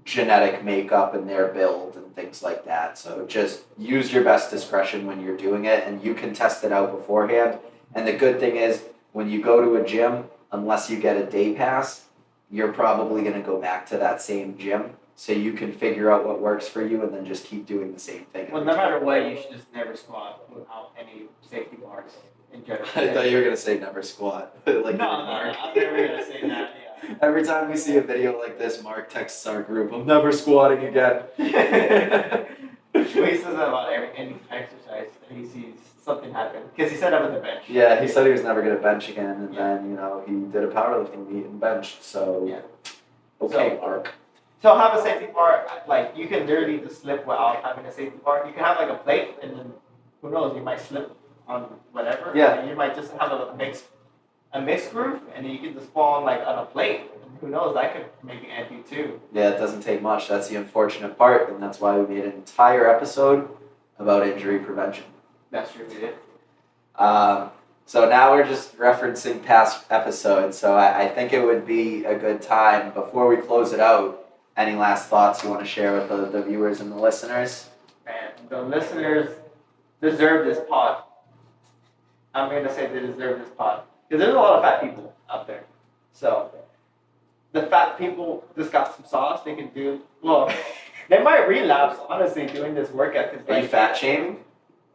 genetic makeup, and their build, and things like that. So just use your best discretion when you're doing it, and you can test it out beforehand. And the good thing is, when you go to a gym, unless you get a day pass, you're probably going to go back to that same gym. So you can figure out what works for you and then just keep doing the same thing. Well, no matter what, you should just never squat without any safety bars in general. I thought you were going to say never squat. Like no, I'm never going to say that, yeah. Every time we see a video like this, Mark texts our group, I'm never squatting again. He says that about any exercise that he sees something happen. Because he said that with the bench. Yeah, he said he was never going to bench again, and then, he did a powerlifting meet and benched, so... Yeah. Okay, Mark. So have a safety bar, like you can literally just slip without having a safety bar. You can have like a plate, and then who knows, you might slip on whatever. Yeah. And you might just have a mixed groove, and then you can just fall like on a plate. And who knows, that could maybe end you too. Yeah, it doesn't take much. That's the unfortunate part, and that's why we made an entire episode about injury prevention. That's true, we did. So now we're just referencing past episodes, so I think it would be a good time, before we close it out, any last thoughts you want to share with the viewers and the listeners? Man, the listeners deserve this pod. I'm going to say they deserve this pod. Because there's a lot of fat people out there. So, the fat people just got some sauce they can do. Well, they might relapse, honestly, doing this workout. Cause Are you fat shaming?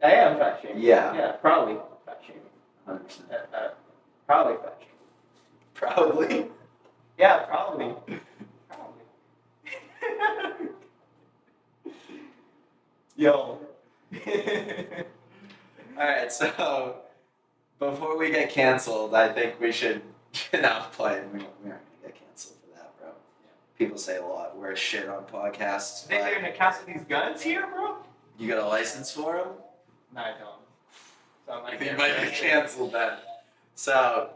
I am fat shaming. Yeah. Yeah, probably fat shaming. 100%. Probably fat shaming. Probably. Yeah, probably. Yo. Alright, so before we get canceled, I think we should not play. We aren't going to get canceled for that, bro. People say a lot worse shit on podcasts. Think they're going to cancel these guns here, bro? You got a license for them? No, I don't. So I'm like, You might get canceled then. So,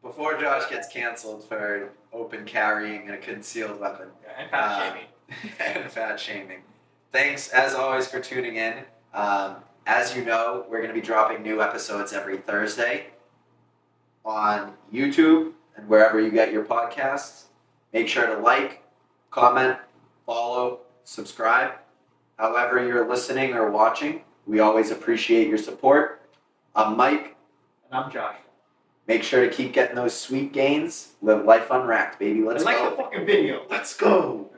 before Josh gets canceled for open carrying a concealed weapon. Yeah, and fat shaming. And fat shaming. Thanks, as always, for tuning in. As you know, we're going to be dropping new episodes every Thursday on YouTube and wherever you get your podcasts. Make sure to like, comment, follow, subscribe. However you're listening or watching, we always appreciate your support. I'm Mike. And I'm Josh. Make sure to keep getting those sweet gains. Live life unwrapped, baby. Let's and go. like the fucking video. Let's go.